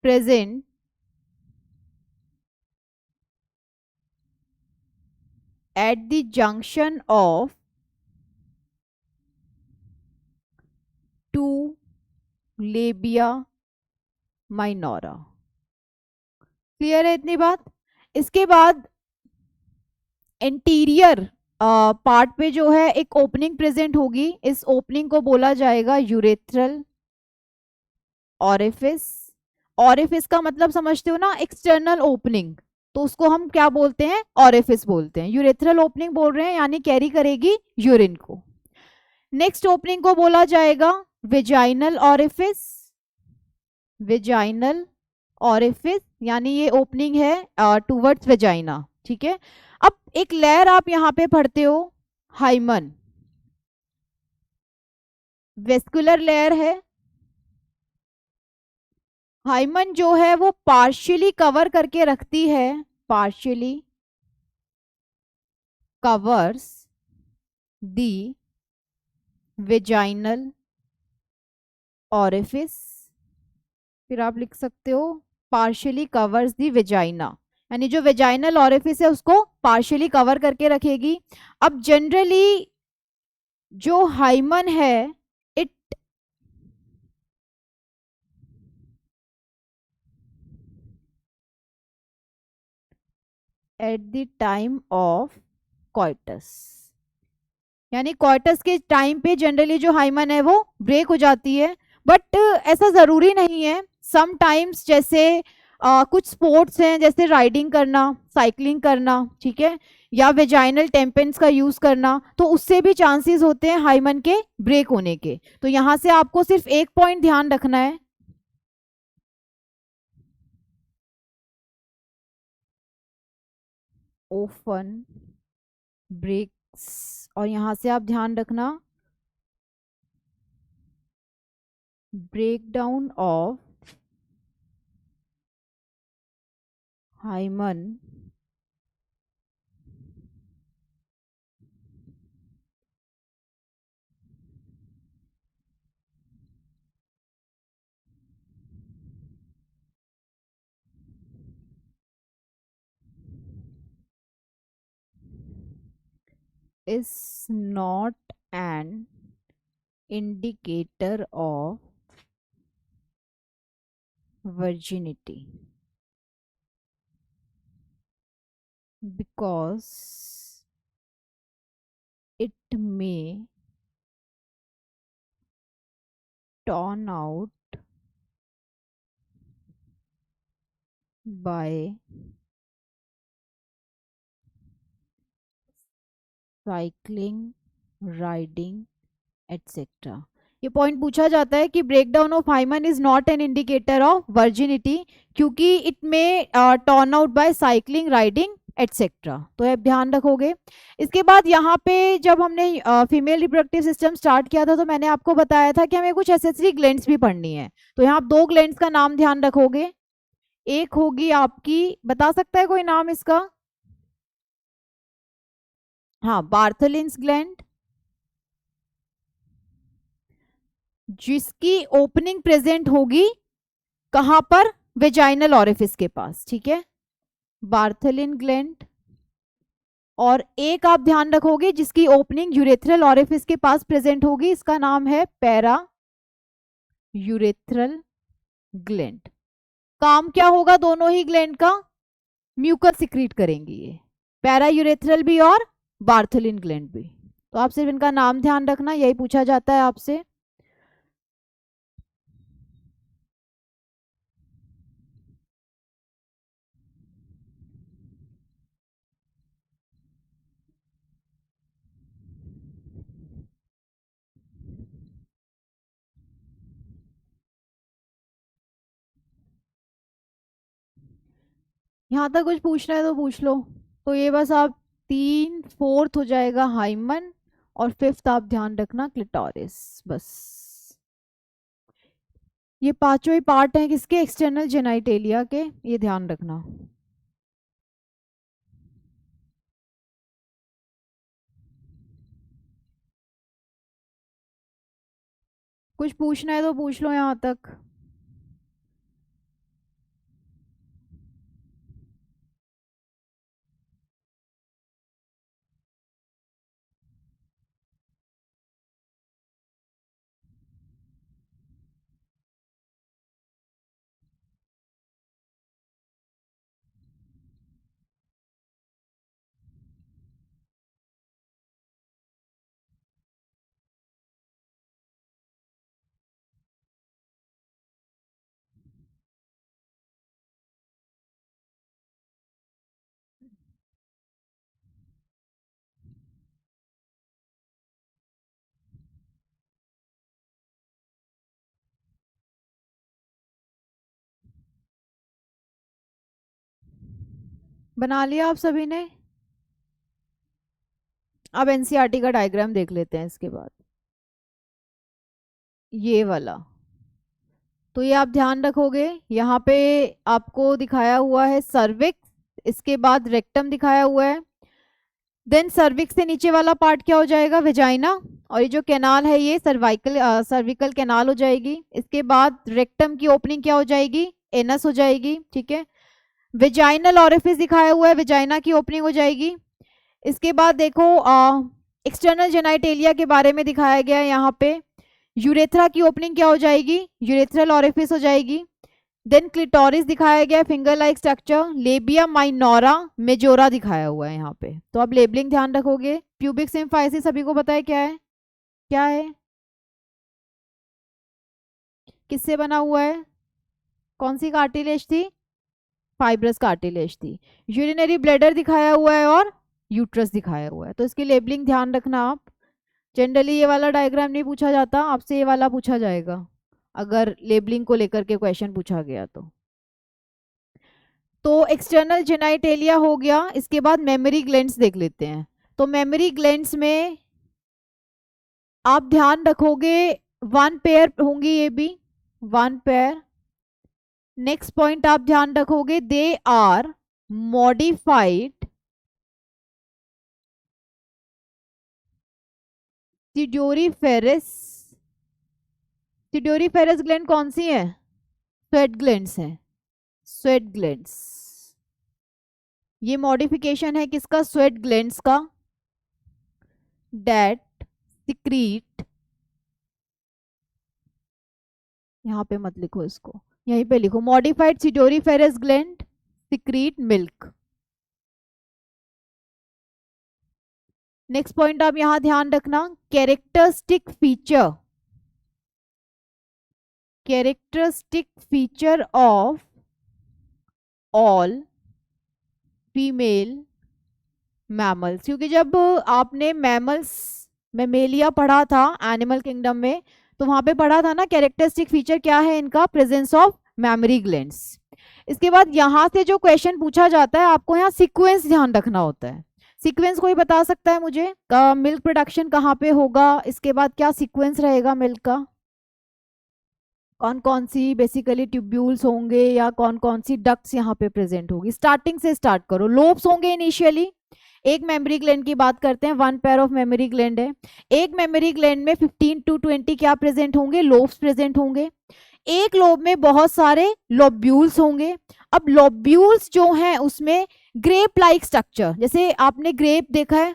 present at the junction of two labia minora। Clear है इतनी बात? इसके बाद इंटीरियर पार्ट पे जो है एक ओपनिंग प्रेजेंट होगी, इस ओपनिंग को बोला जाएगा यूरेथ्रल ऑरिफिस। ऑरिफिस का मतलब समझते हो ना, एक्सटर्नल ओपनिंग, तो उसको हम क्या बोलते हैं? ऑरिफिस बोलते हैं। यूरेथ्रल ओपनिंग बोल रहे हैं यानी कैरी करेगी यूरिन को। नेक्स्ट ओपनिंग को बोला जाएगा वेजाइनल ऑरिफिस। वेजाइनल ऑरिफिस यानी ये ओपनिंग है टूवर्ड्स वेजाइना, ठीक है। अब एक लेयर आप यहाँ पे पढ़ते हो हाइमन, वेस्कुलर लेयर है। हाइमन जो है वो पार्शियली कवर करके रखती है, पार्शियली कवर्स दी वेजाइनल ऑरिफिस। फिर आप लिख सकते हो पार्शियली कवर्स दी वेजाइना, यानी जो वेजाइनल ऑरिफिस है उसको पार्शियली कवर करके रखेगी। अब जनरली जो हाइमन है it at the time of coitus, यानी कॉइटस के टाइम पे जनरली जो हाइमन है वो ब्रेक हो जाती है। बट ऐसा जरूरी नहीं है, सम टाइम्स जैसे कुछ स्पोर्ट्स हैं जैसे राइडिंग करना, साइकिलिंग करना, ठीक है, या वेजाइनल टेम्पेंस का यूज करना, तो उससे भी चांसेस होते हैं हाइमन के ब्रेक होने के। तो यहां से आपको सिर्फ एक पॉइंट ध्यान रखना है, ओफन ब्रेक्स, और यहां से आप ध्यान रखना break down of hymen is not an indicator of virginity because it may turn out by cycling, riding, etcetera. ये पॉइंट पूछा जाता है कि breakdown of hymen is not an indicator of virginity क्योंकि it may turn out by cycling, riding etcetera, तो आप ध्यान रखोगे। इसके बाद यहाँ पे जब हमने फीमेल रिप्रोडक्टिव सिस्टम स्टार्ट किया था तो मैंने आपको बताया था कि हमें कुछ एसेसरी ग्लैंड्स भी पढ़नी है, तो यहाँ आप दो ग्लैंड्स का नाम ध्यान रखोगे। एक होगी आपकी, बता सकता है कोई नाम इसका? हाँ, बार्थलिन्स ग्लैंड, जिसकी ओपनिंग प्रेजेंट होगी कहां पर? वेजाइनल ऑरिफिस के पास, ठीक है, बार्थलिन ग्लैंड। और एक आप ध्यान रखोगे जिसकी ओपनिंग यूरेथ्रल ऑरिफिस के पास प्रेजेंट होगी, इसका नाम है पैरा यूरेथ्रल ग्लैंड। काम क्या होगा दोनों ही ग्लैंड का? म्यूकस सिक्रीट करेंगी ये, पैरा यूरेथ्रल भी और बार्थलिन ग्लैंड भी। तो आप सिर्फ इनका नाम ध्यान रखना, यही पूछा जाता है आपसे। यहाँ तक कुछ पूछना है तो पूछ लो। तो ये बस आप 3 4th हो जाएगा हाइमन, और 5th आप ध्यान रखना क्लिटोरिस। बस ये पांचों ही पार्ट हैं किसके, एक्सटर्नल जेनाइटेलिया के, ये ध्यान रखना। कुछ पूछना है तो पूछ लो यहाँ तक। बना लिया आप सभी ने? अब एनसीईआरटी का डायग्राम देख लेते हैं इसके बाद, ये वाला। तो ये आप ध्यान रखोगे, यहाँ पे आपको दिखाया हुआ है सर्विक्स, इसके बाद रेक्टम दिखाया हुआ है, देन सर्विक्स से नीचे वाला पार्ट क्या हो जाएगा, वेजाइना, और ये जो कैनाल है ये सर्विकल कैनाल हो जाएगी। इसके बाद रेक्टम की ओपनिंग क्या हो जाएगी, एनस हो जाएगी, ठीक है। वेजाइनल ऑरिफिस दिखाया हुआ है, वेजाइना की ओपनिंग हो जाएगी। इसके बाद देखो एक्सटर्नल जेनाइटेलिया के बारे में दिखाया गया है यहाँ पे, यूरेथ्रा की ओपनिंग क्या हो जाएगी, यूरेथ्रल ऑरिफिस हो जाएगी। देन क्लिटोरिस दिखाया गया है, finger like structure, labia minora majora दिखाया हुआ है यहाँ पे। तो अब लेबलिंग ध्यान रखोगे। प्यूबिक सिम्फाइसिस सभी को पता है क्या है, क्या है, किससे बना हुआ है, कौन सी कार्टिलेज थी, फाइब्रस कार्टिलेज थी। यूरिनरी ब्लैडर दिखाया हुआ है और यूट्रस दिखाया हुआ है। तो इसकी लेबलिंग ध्यान रखना आप। जनरली ये वाला डायग्राम नहीं पूछा जाता, आपसे ये वाला पूछा जाएगा अगर लेबलिंग को लेकर के क्वेश्चन पूछा गया तो एक्सटर्नल जेनाइटेलिया हो गया। इसके बाद मेमोरी ग्लैंड्स देख लेते हैं। तो मेमोरी ग्लैंड्स में आप ध्यान रखोगे 1 पेयर होंगी, ये भी 1 पेयर। नेक्स्ट पॉइंट आप ध्यान रखोगे, they are modified sudoriferous. Sudoriferous gland कौन सी है, स्वेट ग्लैंड्स हैं, स्वेट ग्लैंड्स। ये मॉडिफिकेशन है किसका, स्वेट ग्लैंड्स का, डेट सिक्रीट, यहाँ पे मत लिखो इसको, यहीं पे लिखो, modified sudoriferous gland secrete milk. Next point आप यहां ध्यान रखना, characteristic feature, characteristic feature of all female mammals. क्योंकि जब आपने मैमल्स मेमेलिया पढ़ा था एनिमल किंगडम में, तो वहां पे पढ़ा था ना कैरेक्टरिस्टिक फीचर क्या है इनका, प्रेजेंस ऑफ मैमरी ग्लैंड्स। इसके बाद यहाँ से जो क्वेश्चन पूछा जाता है, आपको यहाँ सीक्वेंस ध्यान रखना होता है। सीक्वेंस कोई बता सकता है मुझे, मिल्क प्रोडक्शन कहाँ पे होगा, इसके बाद क्या सीक्वेंस रहेगा मिल्क का, कौन कौन सी बेसिकली ट्यूब्यूल्स होंगे या कौन कौन सी डक्ट्स यहाँ पे प्रेजेंट होगी। स्टार्टिंग से स्टार्ट करो, लोब्स होंगे इनिशियली। एक मेमोरी ग्लैंड की बात करते हैं, 1 पेयर ऑफ मेमोरी ग्लैंड है। एक मेमोरी ग्लैंड में 15 to 20 क्या प्रेजेंट होंगे, लोब्स प्रेजेंट होंगे। एक लोब में बहुत सारे लोब्यूल्स होंगे। अब लोब्यूल्स जो हैं उसमें ग्रेप लाइक स्ट्रक्चर, जैसे आपने ग्रेप देखा है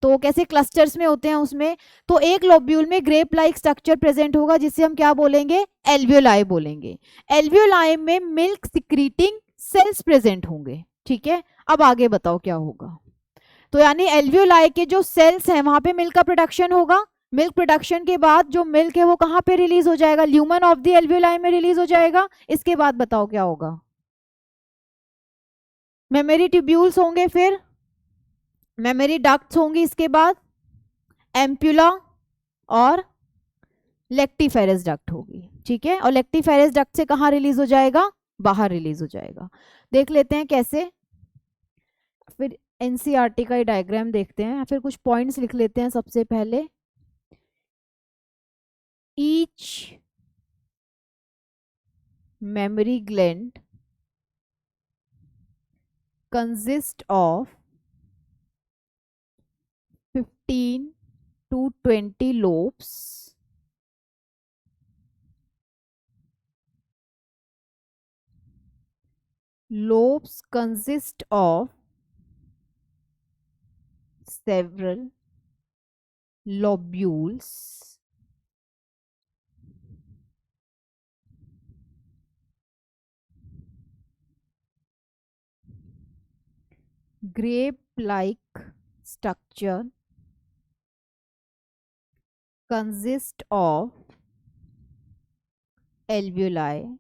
तो कैसे क्लस्टर्स में होते हैं उसमें, तो एक लोब्यूल में ग्रेप लाइक स्ट्रक्चर प्रेजेंट होगा जिसे हम क्या बोलेंगे, एल्वियोलाई बोलेंगे। एल्वियोलाई में मिल्क सिक्रीटिंग सेल्स प्रेजेंट होंगे, ठीक है। अब आगे बताओ क्या होगा। तो यानी एल्वियोलाई के जो सेल्स हैं वहां पे मिल्क का प्रोडक्शन होगा। मिल्क प्रोडक्शन के बाद जो मिल्क है वो कहाँ पे रिलीज हो जाएगा, ल्यूमन ऑफ द एल्वियोलाई में रिलीज हो जाएगा। इसके बाद बताओ क्या होगा, मेमोरी ट्यूब्यूल्स होंगे, फिर मेमोरी डक्ट्स होंगी, इसके बाद एम्प्यूला और लेक्टिफेरस डक्ट होगी, ठीक है। और लेक्टिफेरस डक्ट से कहाँ रिलीज हो जाएगा, बाहर रिलीज हो जाएगा। देख लेते हैं कैसे। फिर एनसीईआरटी का ही डायग्राम देखते हैं, फिर कुछ पॉइंट्स लिख लेते हैं सबसे पहले। Each memory gland consist of 15 to 20 lobes. Lobes consist of several lobules. Grape-like structure consist of alveoli.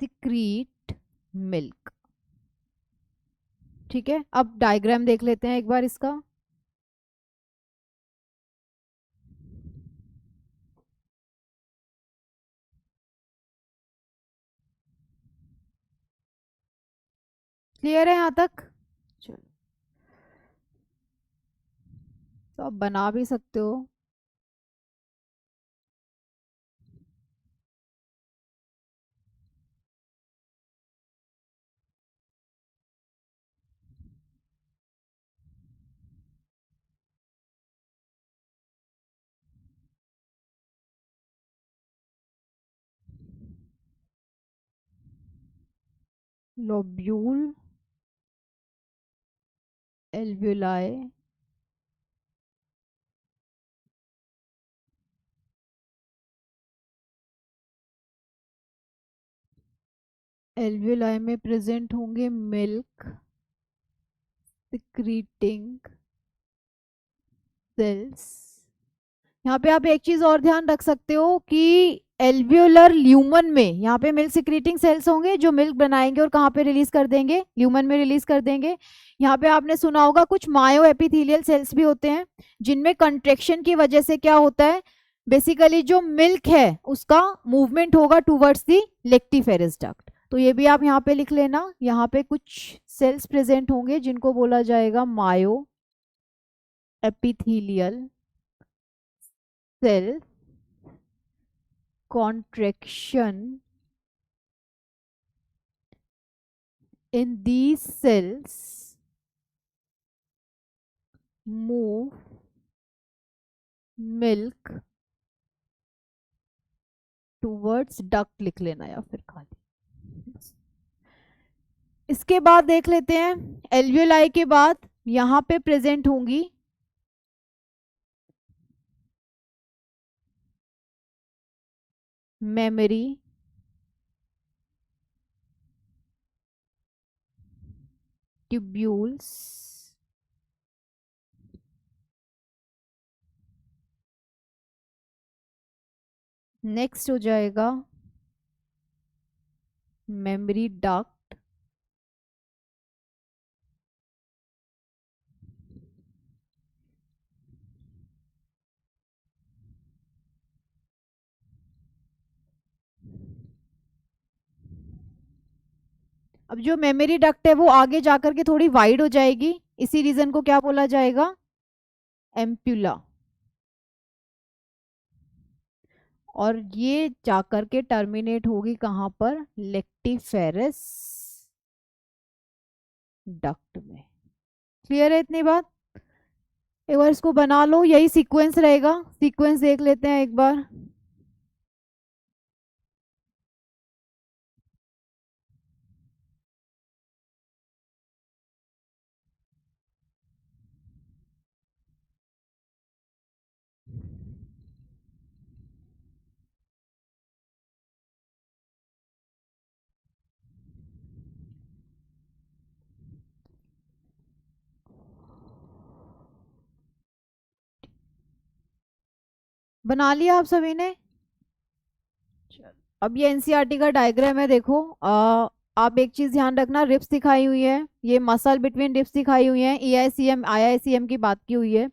Secrete milk. ठीक है, अब डायग्राम देख लेते हैं एक बार इसका। क्लियर है यहाँ तक? चलो, तो आप बना भी सकते हो। लोब्यूल, एल्व्यूलाई, एल्व्यूलाई में प्रेजेंट होंगे मिल्क सिक्रीटिंग सेल्स। यहाँ पे आप एक चीज और ध्यान रख सकते हो कि एल्व्यूलर ल्यूमन में यहाँ पे मिल्क सिक्रीटिंग सेल्स होंगे जो मिल्क बनाएंगे और कहाँ पे रिलीज कर देंगे, ल्यूमन में रिलीज कर देंगे। यहाँ पे आपने सुना होगा कुछ मायो एपिथेलियल सेल्स भी होते हैं जिनमें कंट्रेक्शन की वजह से क्या होता है, बेसिकली जो मिल्क है उसका मूवमेंट होगा टूवर्ड्स दी लेक्टिफेरस डक्ट। तो ये भी आप यहाँ पे लिख लेना। यहाँ पे कुछ सेल्स प्रेजेंट होंगे जिनको बोला जाएगा myo epithelial cell. Contraction in these cells move milk towards duct लिख लेना या फिर खाली। इसके बाद देख लेते हैं एल्वियोलाई के बाद यहाँ पे प्रेजेंट होंगी मेमोरी ट्यूब्यूल्स, नेक्स्ट हो जाएगा मेमोरी डक्ट, अब जो मेमोरी डक्ट है वो आगे जाकर के थोड़ी वाइड हो जाएगी, इसी रीजन को क्या बोला जाएगा, एम्प्यूला। और ये जाकर के टर्मिनेट होगी कहाँ पर, लेक्टिफेरस डक्ट में। क्लियर है इतनी बात? एक बार इसको बना लो, यही सीक्वेंस रहेगा। सीक्वेंस देख लेते हैं एक बार। बना लिया आप सभी ने? अब ये एनसीईआरटी का डायग्राम है, देखो आप एक चीज ध्यान रखना, रिप्स दिखाई हुई है, ये मसल बिटवीन रिप्स दिखाई हुई है, ईआईसीएम आईआईसीएम की बात की हुई है।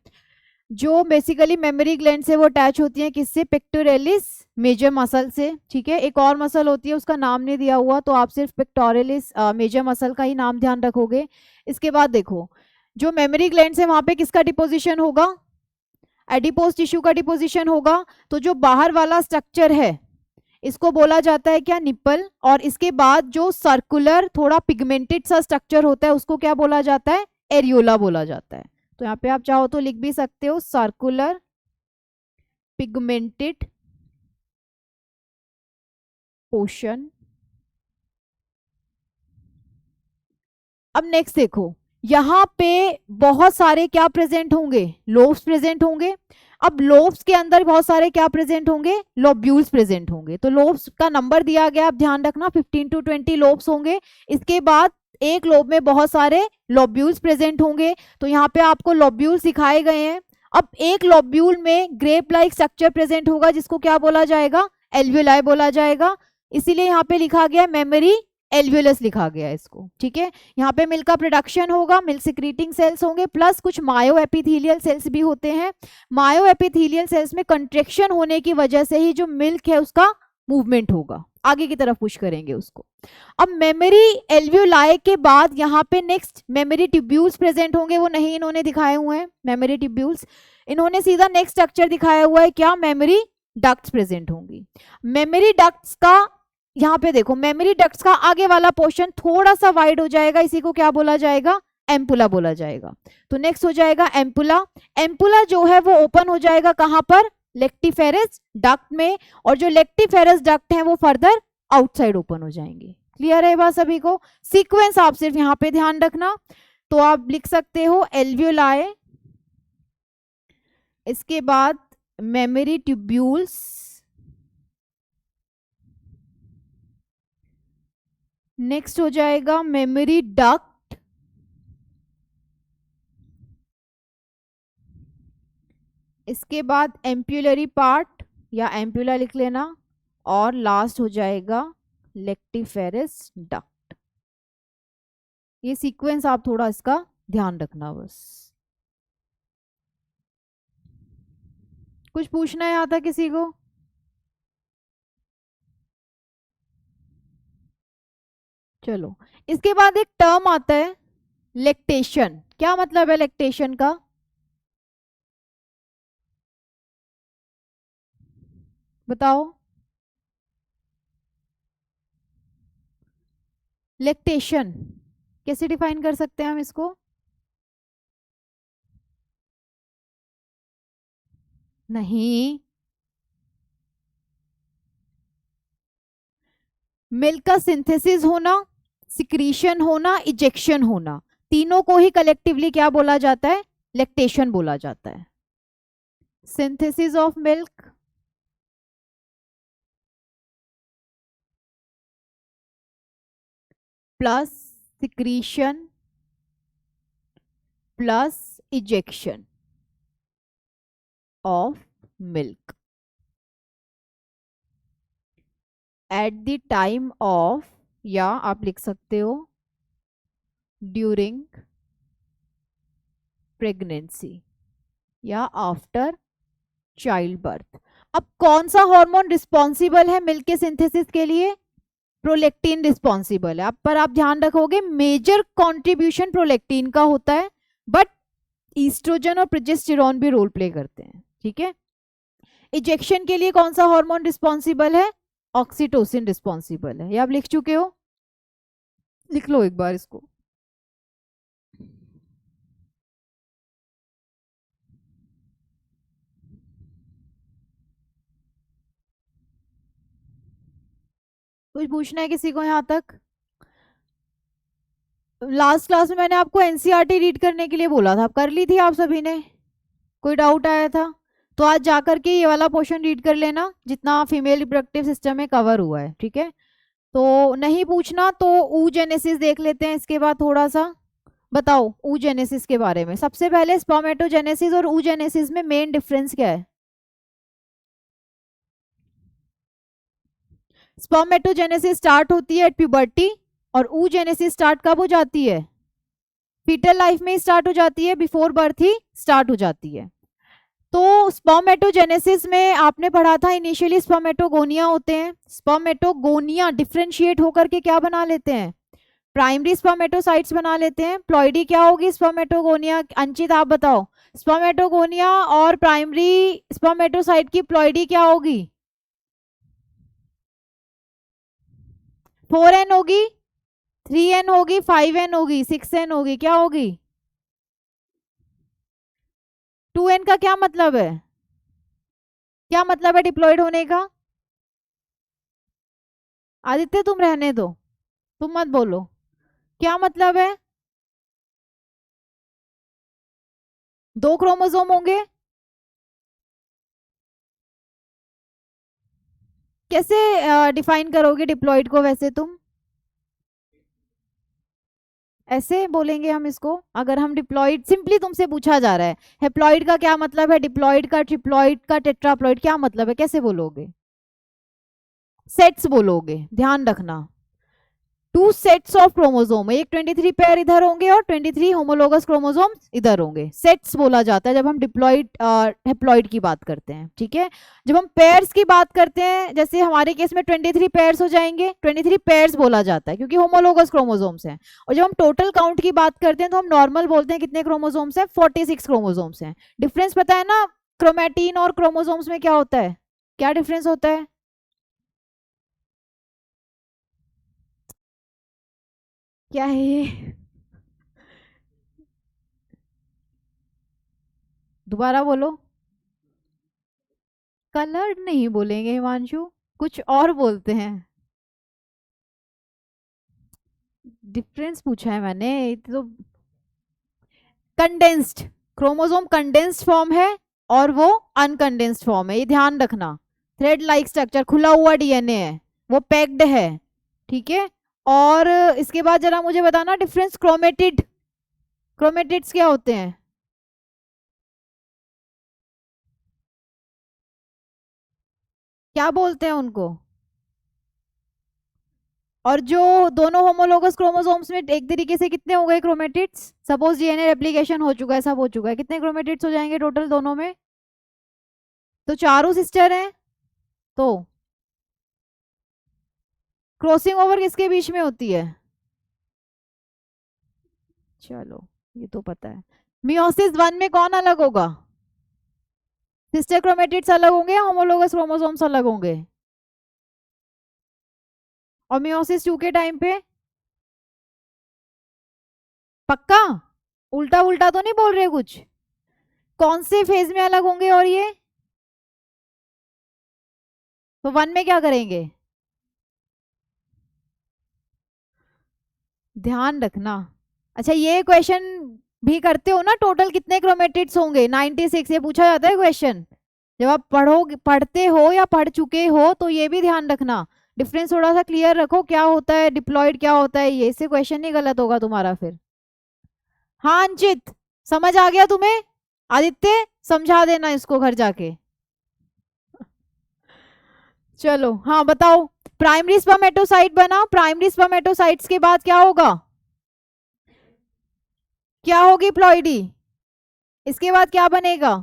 जो बेसिकली मेमोरी ग्लैंड से वो अटैच होती हैं किससे, पेक्टोरेलिस मेजर मसल से, ठीक है। एक और मसल होती है उसका नाम नहीं दिया हुआ, तो आप सिर्फ पेक्टोरेलिस मेजर मसल का ही नाम ध्यान रखोगे। इसके बाद देखो जो मेमोरी ग्लैंड है वहां पे किसका डिपोजिशन होगा, एडिपोज टिश्यू का डिपोजिशन होगा। तो जो बाहर वाला स्ट्रक्चर है इसको बोला जाता है क्या, निप्पल। और इसके बाद जो सर्कुलर थोड़ा पिगमेंटेड सा स्ट्रक्चर होता है उसको क्या बोला जाता है, एरियोला बोला जाता है। तो यहाँ पे आप चाहो तो लिख भी सकते हो सर्कुलर पिगमेंटेड पोर्शन। अब नेक्स्ट देखो यहाँ पे बहुत सारे क्या प्रेजेंट होंगे, लोब्स प्रेजेंट होंगे। अब लोब्स के अंदर बहुत सारे क्या प्रेजेंट होंगे, लोब्यूल्स प्रेजेंट होंगे। तो लोब्स का नंबर दिया गया, आप ध्यान रखना 15 to 20 लोब्स होंगे। इसके बाद एक लोब में बहुत सारे लोब्यूल्स प्रेजेंट होंगे। तो यहाँ पे आपको लोब्यूल्स दिखाए गए हैं। अब एक लोब्यूल में ग्रेप लाइक स्ट्रक्चर प्रेजेंट होगा जिसको क्या बोला जाएगा, एल्वियोलाई बोला जाएगा। इसीलिए यहाँ पे लिखा गया मेमोरी एल्वियोलस लिखा गया इसको, ठीक है। यहाँ पे मिल्क का प्रोडक्शन होगा, मिल्क सिक्रीटिंग सेल्स होंगे, प्लस कुछ मायो एपिथेलियल सेल्स भी होते हैं। मायो एपिथेलियल सेल्स में कंट्रेक्शन होने की वजह से ही जो मिल्क है उसका मूवमेंट होगा, आगे की तरफ पुश करेंगे उसको। अब मेमोरी एल्वियोलाई के बाद यहाँ पे नेक्स्ट मेमोरी ट्यूब्यूल्स प्रेजेंट होंगे, वो नहीं इन्होंने दिखाए हुए हैं मेमोरी ट्यूब्यूल्स। इन्होंने सीधा नेक्स्ट स्ट्रक्चर दिखाया हुआ है क्या, मेमोरी डक्ट्स प्रेजेंट होंगी। मेमोरी डक्ट्स का यहाँ पे देखो मेमोरी डक्ट्स का आगे वाला पोर्शन थोड़ा सा वाइड हो जाएगा, इसी को क्या बोला जाएगा, एम्पुला बोला जाएगा। तो नेक्स्ट हो जाएगा एम्पुला। एम्पुला जो है वो ओपन हो जाएगा कहां पर, लेक्टिफेरस डक्ट में। और जो लेक्टिफेरस डक्ट है वो फर्दर आउटसाइड ओपन हो जाएंगे। क्लियर है बात सभी को। सीक्वेंस आप सिर्फ यहाँ पे ध्यान रखना। तो आप लिख सकते हो एल्वियोलाई, इसके बाद मेमोरी ट्यूब्यूल्स, नेक्स्ट हो जाएगा मेमोरी डक्ट, इसके बाद एम्पुलरी पार्ट या एम्पुला लिख लेना, और लास्ट हो जाएगा लेक्टिफेरस डक्ट। ये सीक्वेंस आप थोड़ा इसका ध्यान रखना बस। कुछ पूछना है आता किसी को, चलो। इसके बाद एक टर्म आता है लेक्टेशन। क्या मतलब है लेक्टेशन का, बताओ। लेक्टेशन कैसे डिफाइन कर सकते हैं हम इसको, नहीं, मिल्क का सिंथेसिस होना, सिक्रीशन होना, इजेक्शन होना, तीनों को ही कलेक्टिवली क्या बोला जाता है, लेक्टेशन बोला जाता है। Synthesis of milk plus secretion plus ejection of milk eight the time of, या आप लिख सकते हो ड्यूरिंग प्रेगनेंसी या आफ्टर चाइल्ड बर्थ। अब कौन सा हार्मोन रिस्पॉन्सिबल है मिल्क के सिंथेसिस के लिए, प्रोलेक्टिन रिस्पॉन्सिबल है। अब पर आप ध्यान रखोगे मेजर कंट्रीब्यूशन प्रोलेक्टिन का होता है, बट ईस्ट्रोजन और प्रोजेस्टेरॉन भी रोल प्ले करते हैं, ठीक है। इजेक्शन के लिए कौन सा हार्मोन रिस्पॉन्सिबल है, ऑक्सीटोसिन रिस्पॉन्सिबल है। ये आप लिख चुके हो, लिख लो एक बार इसको। कुछ पूछना है किसी को यहाँ तक, लास्ट क्लास में मैंने आपको एनसीईआरटी रीड करने के लिए बोला था, कर ली थी आप सभी ने, कोई डाउट आया था तो आज जाकर के ये वाला पोर्शन रीड कर लेना जितना फीमेल रिप्रोडक्टिव सिस्टम में कवर हुआ है, ठीक है। तो नहीं पूछना तो oogenesis देख लेते हैं इसके बाद थोड़ा सा। बताओ oogenesis के बारे में, सबसे पहले स्पर्मेटोजेनेसिस और oogenesis में मेन डिफरेंस क्या है। स्पर्मेटोजेनेसिस स्टार्ट होती है एट प्यूबर्टी और oogenesis स्टार्ट कब हो जाती है, फीटल लाइफ में ही स्टार्ट हो जाती है, बिफोर बर्थ ही स्टार्ट हो जाती है। तो स्पर्मेटोजेनेसिस में आपने पढ़ा था इनिशियली स्पर्मेटोगोनिया होते हैं। स्पर्मेटोगोनिया डिफरेंशिएट होकर के क्या बना लेते हैं, प्राइमरी स्पर्मेटोसाइट्स बना लेते हैं। प्लॉइडी क्या होगी स्पर्मेटोगोनिया, अंचित आप बताओ, स्पर्मेटोगोनिया और प्राइमरी स्पर्मेटोसाइट की प्लॉइडी क्या होगी? 4n होगी, 3n होगी, 5n होगी, 6n होगी, क्या होगी? 2n का क्या मतलब है, क्या मतलब है डिप्लॉयड होने का? आदित्य तुम रहने दो, तुम मत बोलो, क्या मतलब है? 2 क्रोमोसोम होंगे। कैसे डिफाइन करोगे डिप्लॉयड को वैसे तुम? ऐसे बोलेंगे हम इसको, अगर हम डिप्लॉयड सिंपली तुमसे पूछा जा रहा है हेप्लॉयड का क्या मतलब है, डिप्लॉयड का, ट्रिप्लॉयड का, टेट्राप्लॉयड क्या मतलब है, कैसे बोलोगे? सेट्स बोलोगे, ध्यान रखना। 2 सेट्स ऑफ क्रोमोसोम, एक 23 पेयर इधर होंगे और 23 होमोलोगस क्रोमोसोम्स इधर होंगे। सेट्स बोला जाता है जब हम डिप्लॉयड हेप्लॉयड की बात करते हैं, ठीक है। जब हम पेयर्स की बात करते हैं, जैसे हमारे केस में 23 पेयर्स हो जाएंगे, 23 पेयर्स बोला जाता है क्योंकि होमोलोगस क्रोमोसोम्स हैं। और जब हम टोटल काउंट की बात करते हैं तो हम नॉर्मल बोलते हैं कितने क्रोमोसोम्स हैं, 46 क्रोमोसोम्स हैं। डिफरेंस पता है ना क्रोमैटिन और क्रोमोसोम्स में क्या होता है, क्या डिफरेंस होता है? क्या है ये? दोबारा बोलो। कलर नहीं बोलेंगे हिमांशु, कुछ और बोलते हैं। डिफरेंस पूछा है मैंने, ये तो कंडेंस्ड, क्रोमोसोम कंडेंस्ड फॉर्म है और वो अनकंडेंस्ड फॉर्म है, ये ध्यान रखना। थ्रेड लाइक स्ट्रक्चर, खुला हुआ डीएनए है, वो पैक्ड है, ठीक है। और इसके बाद जरा मुझे बताना डिफरेंस क्रोमेटिड, क्रोमेटिड्स क्या होते हैं? क्या बोलते हैं उनको? और जो दोनों होमोलोगस क्रोमोसोम्स में एक तरीके से कितने हो गए क्रोमेटिड्स, सपोज डीएनए रेप्लिकेशन हो चुका है, सब हो चुका है, कितने क्रोमेटिड्स हो जाएंगे टोटल दोनों में? तो चारों सिस्टर हैं, तो क्रॉसिंग ओवर किसके बीच में होती है? चलो ये तो पता है। मियोसिस 1 में कौन अलग होगा, सिस्टर क्रोमेटिड्स अलग होंगे या होमोलोगस क्रोमोसोम्स अलग होंगे? और मियोसिस 2 के टाइम पे पक्का, उल्टा उल्टा तो नहीं बोल रहे कुछ? कौन से फेज में अलग होंगे और ये? तो 1 में क्या करेंगे, ध्यान रखना। अच्छा ये क्वेश्चन भी करते हो ना, टोटल कितने क्रोमेटिड्स होंगे, 96, ये पूछा जाता है क्वेश्चन। जब आप पढ़ते हो या पढ़ चुके हो तो ये भी ध्यान रखना, डिफरेंस थोड़ा सा क्लियर रखो, क्या होता है डिप्लॉयड, क्या होता है ये, इससे क्वेश्चन नहीं गलत होगा तुम्हारा फिर। हाँ अंचित, समझ आ गया तुम्हें? आदित्य समझा देना इसको घर जाके। चलो हाँ बताओ, प्राइमरी स्पर्मेटोसाइट बना, प्राइमरी स्पर्मेटोसाइट्स के बाद क्या होगा, क्या होगी प्लॉइडी, इसके बाद क्या बनेगा,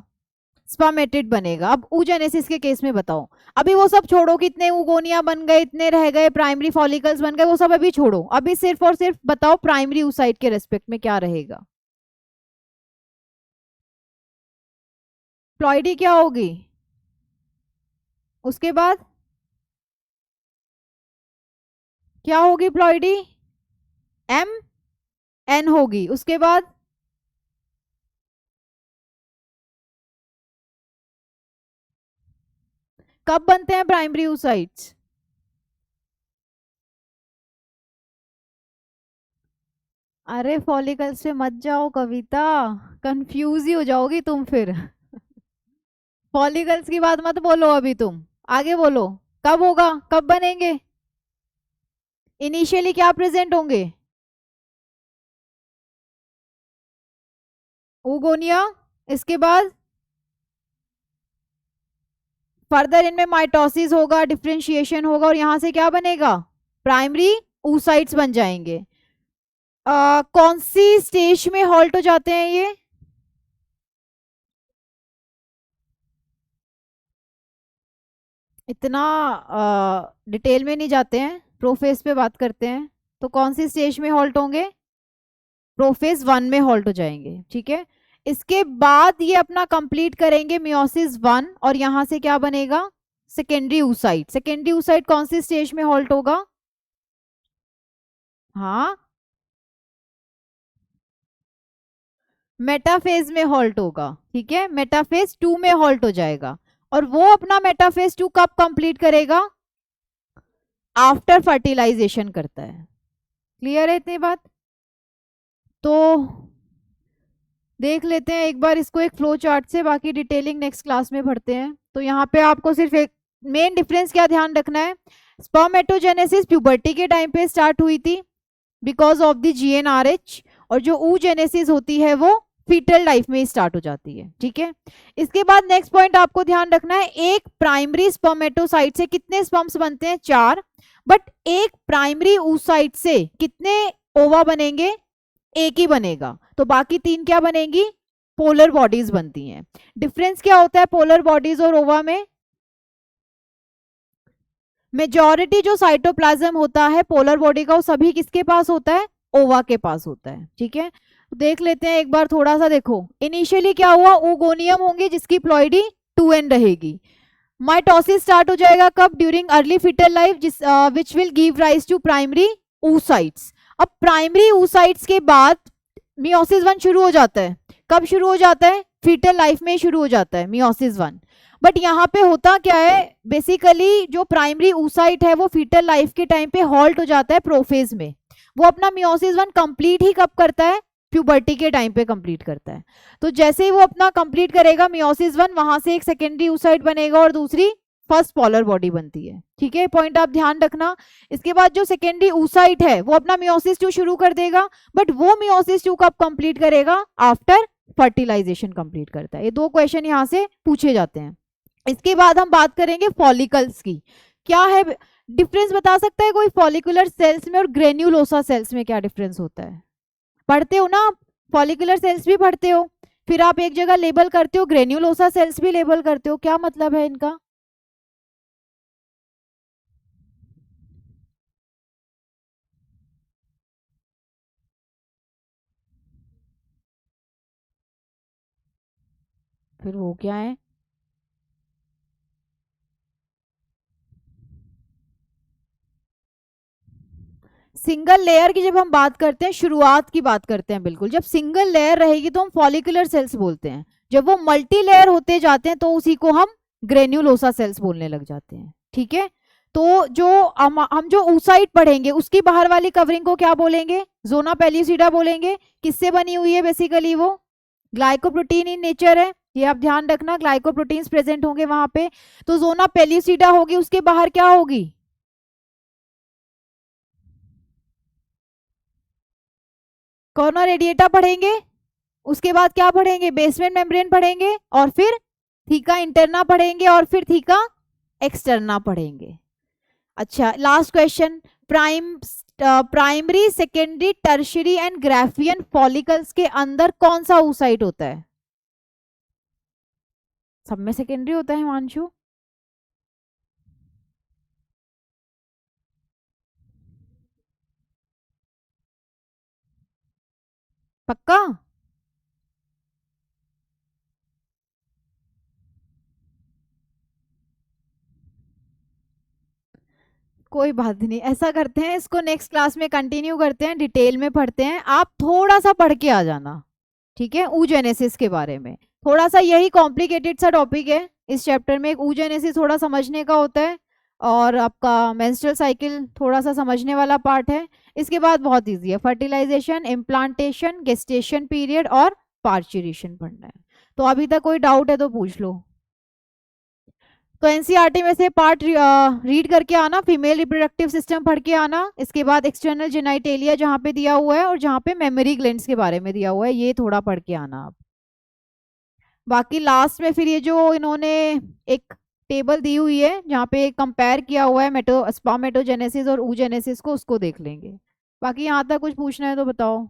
स्पर्मेटिड बनेगा। अब oogenesis के केस में बताओ, अभी वो सब छोड़ो, कितने oogonia बन गए, इतने रह गए, प्राइमरी फॉलिकल्स बन गए, वो सब अभी छोड़ो, अभी सिर्फ और सिर्फ बताओ प्राइमरी oocyte के रेस्पेक्ट में क्या रहेगा, प्लॉइडी क्या होगी, उसके बाद क्या होगी प्लॉइडी, एम एन होगी, उसके बाद कब बनते हैं प्राइमरी oocytes? अरे फॉलिकल्स पे मत जाओ कविता, कंफ्यूज ही हो जाओगी तुम फिर। फॉलिकल्स की बात मत बोलो अभी तुम, आगे बोलो, कब होगा, कब बनेंगे, इनिशियली क्या प्रेजेंट होंगे, oogonia, इसके बाद फर्दर इनमें माइटोसिस होगा, डिफरेंशिएशन होगा और यहां से क्या बनेगा, प्राइमरी oocytes बन जाएंगे। कौन सी स्टेज में हॉल्ट हो जाते हैं ये, इतना डिटेल में नहीं जाते हैं, प्रोफेज पे बात करते हैं। तो कौन सी स्टेज में हॉल्ट होंगे? प्रोफेज 1 में हॉल्ट हो जाएंगे, ठीक है। इसके बाद ये अपना कंप्लीट करेंगे मियोसिस 1, और यहां से क्या बनेगा? Secondary oocyte। सेकेंडरी oocyte कौन सी स्टेज में हॉल्ट होगा? हाँ, मेटाफेज में हॉल्ट होगा, ठीक है। मेटाफेज 2 में हॉल्ट हो जाएगा, और वो अपना मेटाफेज 2 कब कंप्लीट करेगा? आफ्टर फर्टिलाइजेशन करता है। क्लियर है इतनी बात? तो देख लेते हैं एक बार इसको एक फ्लो चार्ट से, बाकी डिटेलिंग नेक्स्ट क्लास में पढ़ते हैं। तो यहाँ पे आपको सिर्फ एक मेन डिफरेंस क्या ध्यान रखना है, स्पर्मेटोजेनेसिस प्यूबर्टी के टाइम पे स्टार्ट हुई थी बिकॉज ऑफ द GnRH, और जो oogenesis होती है वो फीटल लाइफ में स्टार्ट हो जाती है, ठीक है। इसके बाद नेक्स्ट पॉइंट आपको ध्यान रखना है, एक प्राइमरी स्पर्मेटोसाइट से कितने स्पर्म्स बनते हैं? 4। बट एक प्राइमरी oocyte से कितने ओवा बनेंगे? एक ही बनेगा, तो बाकी 3 क्या बनेगी? पोलर बॉडीज बनती हैं। डिफरेंस क्या होता है पोलर बॉडीज और ओवा में? मेजॉरिटी जो साइटोप्लाज्म होता है पोलर बॉडी का, वो सभी किसके पास होता है? ओवा के पास होता है, ठीक है। देख लेते हैं एक बार थोड़ा सा। देखो इनिशियली क्या हुआ, ओगोनियम होंगे जिसकी प्लॉइडी 2n रहेगी। माइटोसिस स्टार्ट हो जाएगा कब? During early foetal life, which will give rise to primary oocytes। अब प्राइमरी oocytes के बाद मियोसिस 1 शुरू हो जाता है। कब शुरू हो जाता है? फीटल लाइफ में शुरू हो जाता है मियोसिस 1। बट यहाँ पे होता क्या है, बेसिकली जो प्राइमरी oocyte है वो फीटल लाइफ के टाइम पे हॉल्ट हो जाता है प्रोफेज में। वो अपना मियोसिस 1 कंप्लीट ही कब करता है? प्यूबर्टी के टाइम पे कंप्लीट करता है। तो जैसे ही वो अपना कंप्लीट करेगा मियोसिस 1, वहां से एक सेकेंडरी oocyte बनेगा और दूसरी फर्स्ट पॉलर बॉडी बनती है, ठीक है। पॉइंट आप ध्यान रखना। इसके बाद जो सेकेंडरी oocyte है वो अपना मियोसिस 2 शुरू कर देगा, बट वो मियोसिस 2 कब कंप्लीट करेगा? आफ्टर फर्टिलाइजेशन कंप्लीट करता है। ये 2 क्वेश्चन यहाँ से पूछे जाते हैं। इसके बाद हम बात करेंगे फॉलिकल्स की। क्या है डिफरेंस, बता सकता है कोई? फॉलिकुलर सेल्स में और ग्रेन्युलोसा सेल्स में क्या डिफरेंस होता है? पढ़ते हो ना आप, फॉलिकुलर सेल्स भी पढ़ते हो, फिर आप एक जगह लेबल करते हो, ग्रेन्युलोसा सेल्स भी लेबल करते हो, क्या मतलब है इनका? फिर वो क्या है? सिंगल लेयर की जब हम बात करते हैं, शुरुआत की बात करते हैं, बिल्कुल जब सिंगल लेयर रहेगी तो हम फॉलिकुलर सेल्स बोलते हैं। जब वो मल्टी लेयर होते जाते हैं तो उसी को हम ग्रेन्युलोसा सेल्स बोलने लग जाते हैं, ठीक है। तो जो हम जो oocyte पढ़ेंगे उसकी बाहर वाली कवरिंग को क्या बोलेंगे? जोना पेल्यूसिडा बोलेंगे। किससे बनी हुई है बेसिकली? वो ग्लाइकोप्रोटीन इन नेचर है, ये आप ध्यान रखना, ग्लाइकोप्रोटीन्स प्रेजेंट होंगे वहां पे। तो जोना पेल्यूसिडा होगी, उसके बाहर क्या होगी? कॉर्ना रेडिएटा पढ़ेंगे। उसके बाद क्या पढ़ेंगे? बेसमेंट मेम्ब्रेन पढ़ेंगे, और फिर थीका इंटरना पढ़ेंगे, और फिर थीका एक्सटर्ना पढ़ेंगे। अच्छा last question, primary secondary tertiary and Graafian follicles के अंदर कौन सा oocyte होता है? सब में सेकेंडरी होता है हिमांशु। पक्का? कोई बात नहीं, ऐसा करते हैं, इसको नेक्स्ट क्लास में कंटिन्यू करते हैं, डिटेल में पढ़ते हैं। आप थोड़ा सा पढ़ के आ जाना, ठीक है, oogenesis के बारे में। थोड़ा सा यही कॉम्प्लिकेटेड सा टॉपिक है इस चैप्टर में। एक oogenesis थोड़ा समझने का होता है, और आपका मेंस्ट्रुअल साइकिल थोड़ा सा समझने वाला पार्ट है। इसके बाद बहुत इजी है, फर्टिलाइजेशन, इम्प्लांटेशन, गेस्टेशन पीरियड और पार्चुरेशन पढ़ना है। तो अभी तक कोई डाउट है तो पूछ लो। तो एनसीईआरटी में से पार्ट रीड करके आना, फीमेल रिप्रोडक्टिव सिस्टम पढ़ के आना। इसके बाद एक्सटर्नल जेनाइटेलिया जहाँ पे दिया हुआ है और जहाँ पे मेमोरी ग्लैंड्स के बारे में दिया हुआ है, ये थोड़ा पढ़ के आना आप। बाकी लास्ट में फिर ये जो इन्होंने एक टेबल दी हुई है जहाँ पे कंपेयर किया हुआ है स्पर्मेटोजेनेसिस और oogenesis को, उसको देख लेंगे। बाकी यहाँ तक कुछ पूछना है तो बताओ।